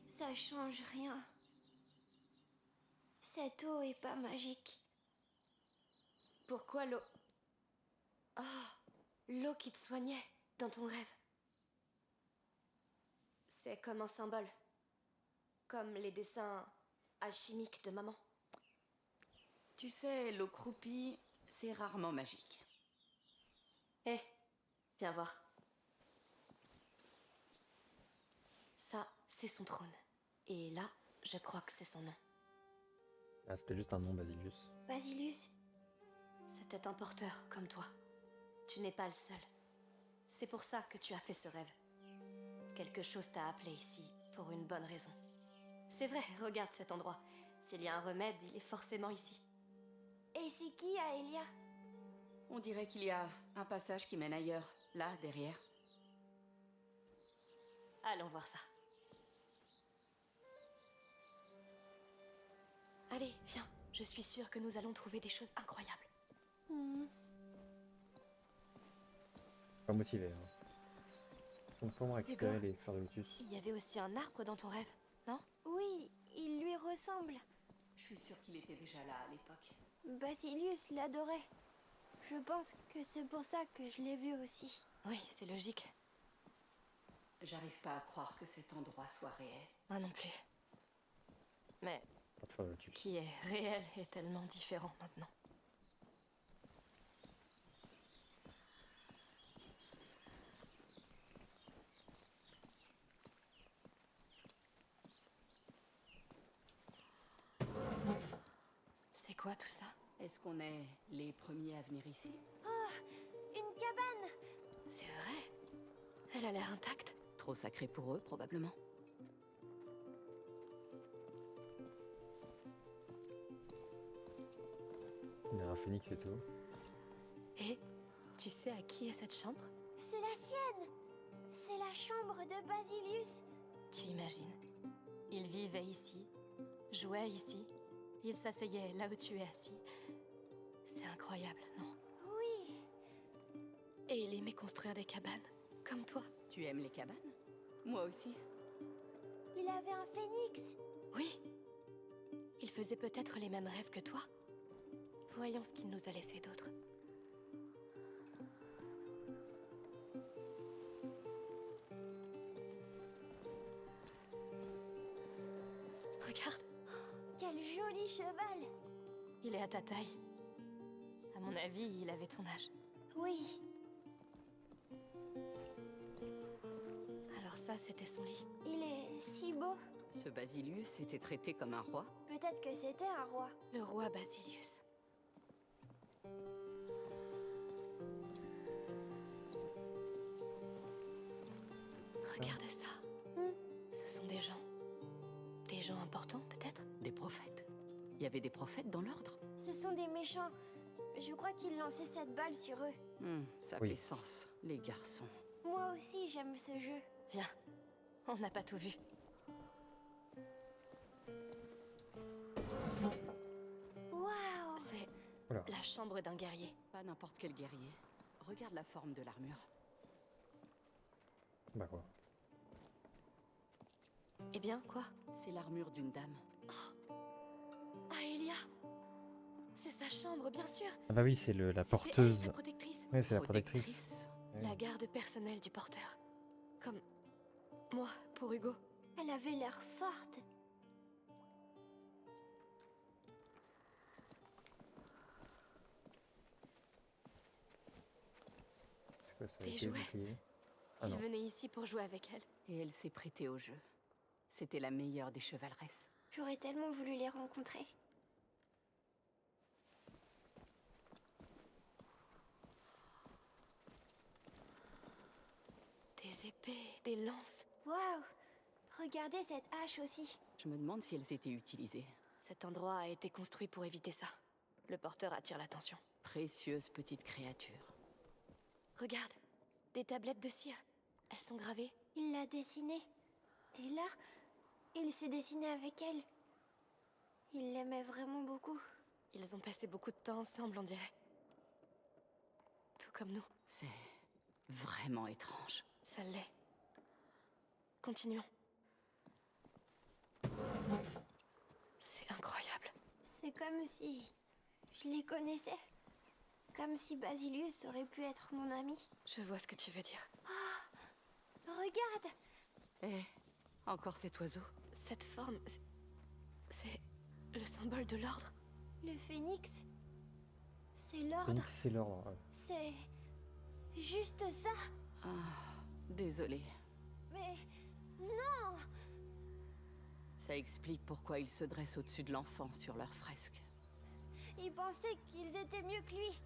Ça change rien. Cette eau est pas magique. Pourquoi l'eau... Oh, l'eau qui te soignait dans ton rêve. C'est comme un symbole. Comme les dessins alchimiques de maman. Tu sais, l'eau croupie, c'est rarement magique. Hé, viens voir. Ça, c'est son trône. Et là, je crois que c'est son nom. Ah, c'était juste un nom, Basilius. Basilius, C'était un porteur comme toi. Tu n'es pas le seul. C'est pour ça que tu as fait ce rêve. Quelque chose t'a appelé ici, pour une bonne raison. C'est vrai, regarde cet endroit. S'il y a un remède, il est forcément ici. et c'est qui Aelia? On dirait qu'il y a un passage qui mène ailleurs, là, derrière. Allons voir ça. Allez, viens. Je suis sûre que nous allons trouver des choses incroyables. Pas motivé. Hein. Ils sont comment récupérer Hugo. les fleurs de lotus. Il y avait aussi un arbre dans ton rêve, non? Oui, il lui ressemble. Je suis sûre qu'il était déjà là à l'époque. Basilius l'adorait. Je pense que c'est pour ça que je l'ai vu aussi. Oui, c'est logique. J'arrive pas à croire que cet endroit soit réel. Moi non plus. Mais Pas de fleurs de ce lotus. qui est réel est tellement différent maintenant. C'est quoi tout ça? Est-ce qu'on est les premiers à venir ici? Une cabane! C'est vrai? Elle a l'air intacte. Trop sacré pour eux, probablement. Il y a un phénix et tout. Et tu sais à qui est cette chambre? C'est la sienne! C'est la chambre de Basilius! Tu imagines? Il vivait ici, jouait ici, il s'asseyait là où tu es assis. C'est incroyable, non? Oui! Et il aimait construire des cabanes, comme toi. Tu aimes les cabanes? Moi aussi. Il avait un phénix! Oui. Il faisait peut-être les mêmes rêves que toi. Voyons ce qu'il nous a laissé d'autre. Regarde, Quel joli cheval! il est à ta taille. À mon avis, il avait ton âge. Oui, Alors ça, c'était son lit. il est si beau. Ce Basilius était traité comme un roi. Peut-être que c'était un roi. Le roi Basilius. Regarde ça. Ce sont des gens. Des gens importants, peut-être? Des prophètes. Il y avait des prophètes dans l'ordre. Ce sont des méchants. Je crois qu'ils lançaient cette balle sur eux. Ça Oui. fait sens, les garçons. Moi aussi, j'aime ce jeu. Viens, on n'a pas tout vu. Waouh! C'est Voilà. la chambre d'un guerrier. Pas n'importe quel guerrier. Regarde la forme de l'armure. Bah quoi. Eh bien, quoi? C'est l'armure d'une dame. Ah, Elia! C'est sa chambre, bien sûr! Ah bah oui, c'est la C'était porteuse. elle, sa protectrice. Oui, c'est la protectrice. Ouais. La garde personnelle du porteur. Comme moi, pour Hugo. Elle avait l'air forte. C'est quoi ça? Des avec les jouets. boucliers Ah Il non. venait ici pour jouer avec elle. Et elle s'est prêtée au jeu. C'était la meilleure des chevaleresses. J'aurais tellement voulu les rencontrer. Des épées, des lances. Waouh! Regardez cette hache aussi. Je me demande si elles étaient utilisées. Cet endroit a été construit pour éviter ça. Le porteur attire l'attention. Précieuse petite créature. Regarde, des tablettes de cire. Elles sont gravées. Il l'a dessinée. Et là, il s'est dessiné avec elle. Il l'aimait vraiment beaucoup. Ils ont passé beaucoup de temps ensemble, on dirait. Tout comme nous. C'est vraiment étrange. Ça l'est. Continuons. C'est incroyable. C'est comme si je les connaissais. Comme si Basilius aurait pu être mon ami. Je vois ce que tu veux dire. Regarde! Eh, encore cet oiseau. Cette forme, c'est le symbole de l'ordre. Le phénix. C'est l'ordre. Phoenix, c'est l'ordre. Ouais. C'est juste ça. Désolé. Mais non! Ça explique pourquoi ils se dressent au-dessus de l'enfant sur leur fresque. Ils pensaient qu'ils étaient mieux que lui.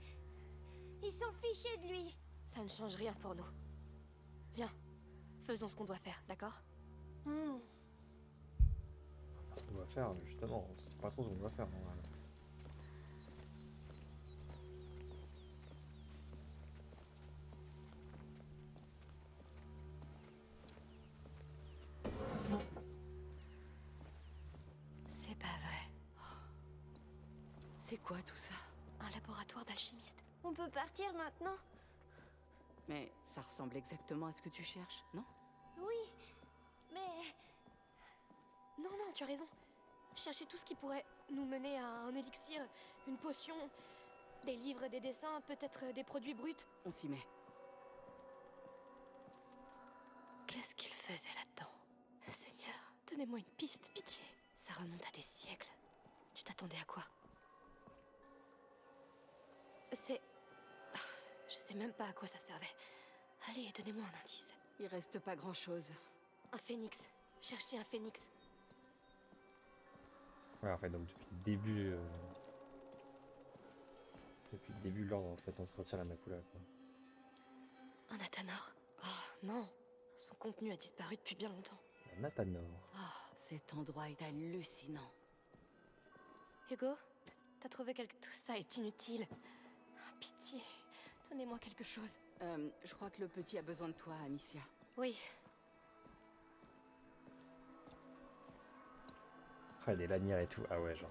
Ils s'en fichaient de lui. Ça ne change rien pour nous. Viens, faisons ce qu'on doit faire, d'accord? Ce qu'on doit faire, justement, c'est pas trop ce qu'on doit faire. Normalement. C'est pas vrai. C'est quoi tout ça? Un laboratoire d'alchimiste. On peut partir maintenant? Mais ça ressemble exactement à ce que tu cherches, non? Oui, mais... Non, non, tu as raison. Chercher tout ce qui pourrait nous mener à un élixir, une potion, des livres, des dessins, peut-être des produits bruts. On s'y met. Qu'est-ce qu'il faisait là-dedans? Seigneur, donnez-moi une piste, pitié. Ça remonte à des siècles. Tu t'attendais à quoi? C'est... Je sais même pas à quoi ça servait. Allez, donnez-moi un indice. Il reste pas grand-chose. Un phénix. Cherchez un phénix. Ouais, en fait, donc depuis le début... Depuis le début, l'ordre, en fait, entretient la macula, quoi. Un Athanor. Oh, non. Son contenu a disparu depuis bien longtemps. Un Athanor. Oh, cet endroit est hallucinant. Hugo, t'as trouvé quelque... Tout ça est inutile. Ah, pitié. Donnez-moi quelque chose. Je crois que le petit a besoin de toi, Amicia. Oui. Ah, des lanières et tout. Ah ouais, genre...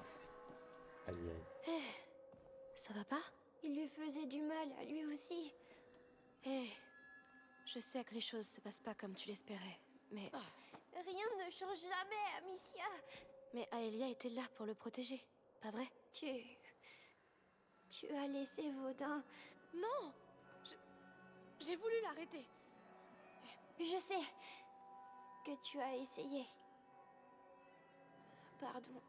Aïe, aïe. Eh, ça va pas? Il lui faisait du mal à lui aussi. Eh, je sais que les choses se passent pas comme tu l'espérais, mais... Rien ne change jamais, Amicia. Mais Aelia était là pour le protéger, pas vrai? Tu as laissé Vaudin. Non! J'ai voulu l'arrêter. Je sais que tu as essayé. Pardon.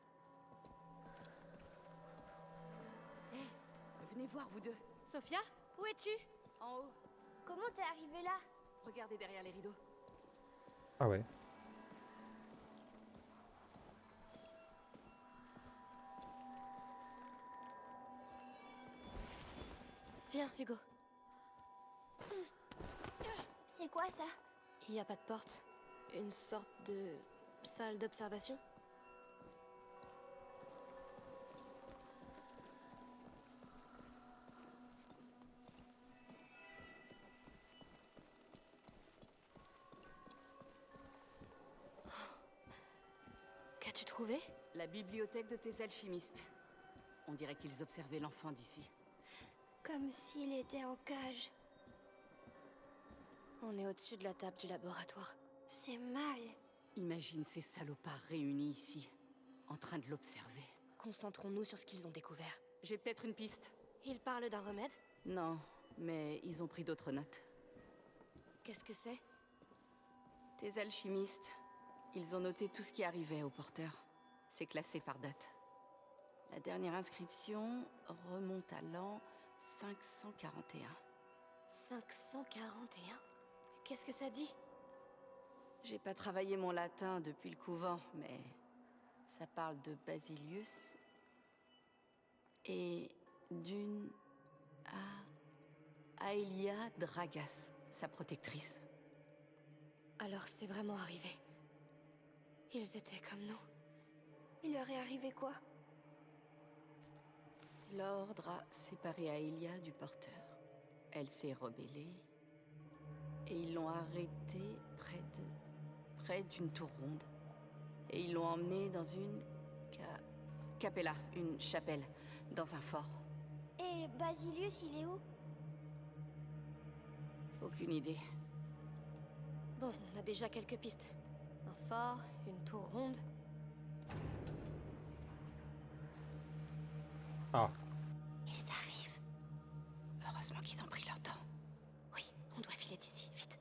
Venez voir, vous deux. Sophia, où es-tu? En haut. Comment t'es arrivée là? Regardez derrière les rideaux. Ah ouais. Viens, Hugo. C'est quoi ça? Il n'y a pas de porte. Une sorte de salle d'observation? Qu'as-tu trouvé? La bibliothèque de tes alchimistes. On dirait qu'ils observaient l'enfant d'ici. Comme s'il était en cage. On est au-dessus de la table du laboratoire. C'est mal. Imagine ces salopards réunis ici, en train de l'observer. Concentrons-nous sur ce qu'ils ont découvert. J'ai peut-être une piste. Ils parlent d'un remède? Non, mais ils ont pris d'autres notes. Qu'est-ce que c'est? Tes alchimistes, ils ont noté tout ce qui arrivait au porteur. C'est classé par date. La dernière inscription remonte à l'an 541. 541? Qu'est-ce que ça dit? J'ai pas travaillé mon latin depuis le couvent, mais ça parle de Basilius et d'une Aelia Dragas, sa protectrice. Alors c'est vraiment arrivé. Ils étaient comme nous. Il leur est arrivé quoi? L'ordre a séparé Aelia du porteur. Elle s'est rebellée et ils l'ont arrêtée près d'une tour ronde. Et ils l'ont emmenée dans une capella, une chapelle, dans un fort. Et Basilius, il est où? Aucune idée. Bon, on a déjà quelques pistes. Un phare, une tour ronde. Ah. Ils arrivent. Heureusement qu'ils ont pris leur temps. Oui, on doit filer d'ici, vite.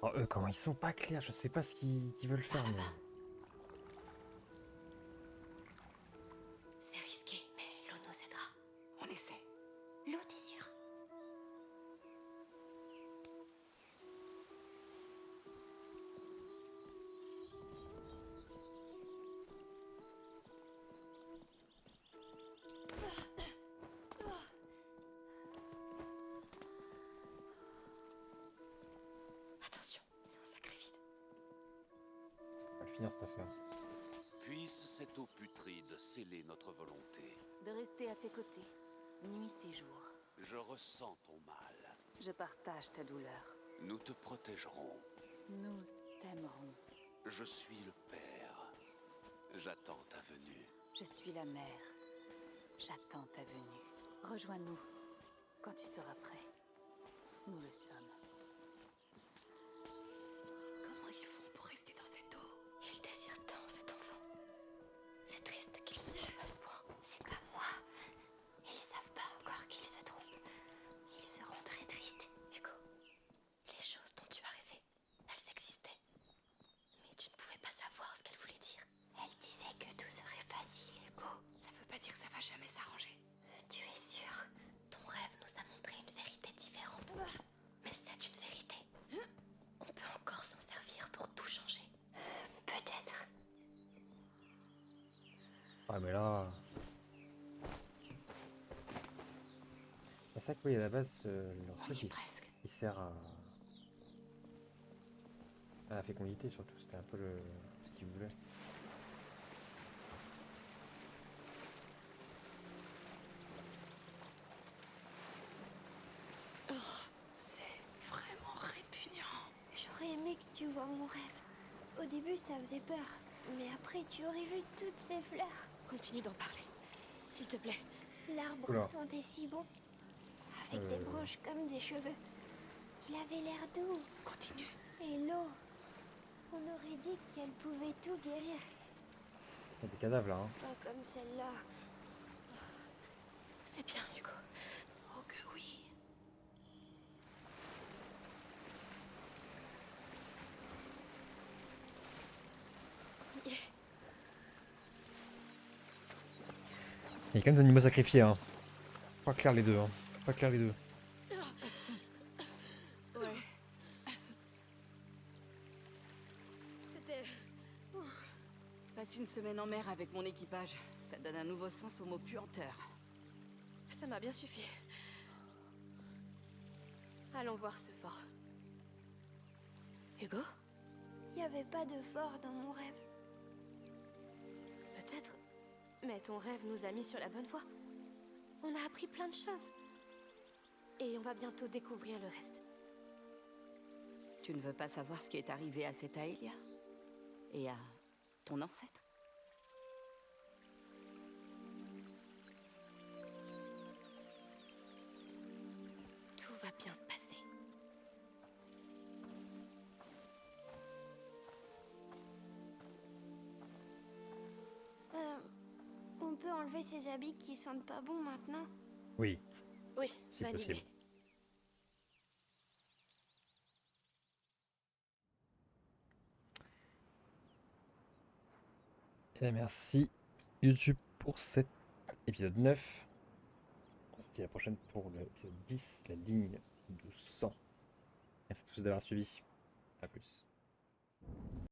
Oh, eux, comment ils sont pas clairs, je sais pas ce qu'ils veulent faire, mais... C'est risqué, mais l'eau nous aidera. On essaie. L'eau, t'es sûr? Attention, c'est un sacré vide. Ça va le finir cette affaire. Puisse cette eau putride sceller notre volonté. De rester à tes côtés, nuit et jour. Je ressens ton mal. Je partage ta douleur. Nous te protégerons. Nous t'aimerons. Je suis le père. J'attends ta venue. Je suis la mère. J'attends ta venue. Rejoins-nous quand tu seras prêt. Nous le sommes. Comment ils font pour rester dans cette eau? Ils désirent tant cet enfant. C'est triste qu'ils se trompent à ce point. C'est comme moi. Ils savent pas encore qu'ils se trompent. Ils seront très tristes. Hugo, les choses dont tu as rêvé, elles existaient. Mais tu ne pouvais pas savoir ce qu'elles voulaient dire. Elle disait que tout serait facile, Hugo. Ça veut pas dire que ça va jamais s'arranger. Tu es sûr? Ton rêve nous a montré une vérité différente. Mais c'est une vérité. On peut encore s'en servir pour tout changer. Peut-être. Ouais, mais là. C'est ça que oui, à la base, leur truc il sert à la fécondité surtout. C'était un peu ce qu'ils voulaient. C'est vraiment répugnant. J'aurais aimé que tu vois mon rêve. Au début, ça faisait peur. Mais après, tu aurais vu toutes ces fleurs. Continue d'en parler, s'il te plaît. L'arbre Oula. sentait si bon. Avec des branches comme des cheveux. Il avait l'air doux. Continue. Et l'eau. On aurait dit qu'elle pouvait tout guérir. Il y a des cadavres là, hein. Pas comme celle-là. C'est bien, Hugo. Oh que oui. Yeah. Il y a quand même des animaux sacrifiés, hein. Pas clair les deux, hein. Pas clair les deux. Ouais. C'était... Passe une semaine en mer avec mon équipage. Ça donne un nouveau sens au mot puanteur. Ça m'a bien suffi. Allons voir ce fort. Hugo? Il n'y avait pas de fort dans mon rêve. Peut-être. Mais ton rêve nous a mis sur la bonne voie. On a appris plein de choses. Et on va bientôt découvrir le reste. Tu ne veux pas savoir ce qui est arrivé à cette Aelia? Et à ton ancêtre? Tout va bien se passer. On peut enlever ces habits qui sentent pas bon maintenant. Oui, Oui, c'est bonne possible. idée. Et merci YouTube pour cet épisode 9. On se dit à la prochaine pour l'épisode 10, la ligne de sang. Merci à tous d'avoir suivi. A plus.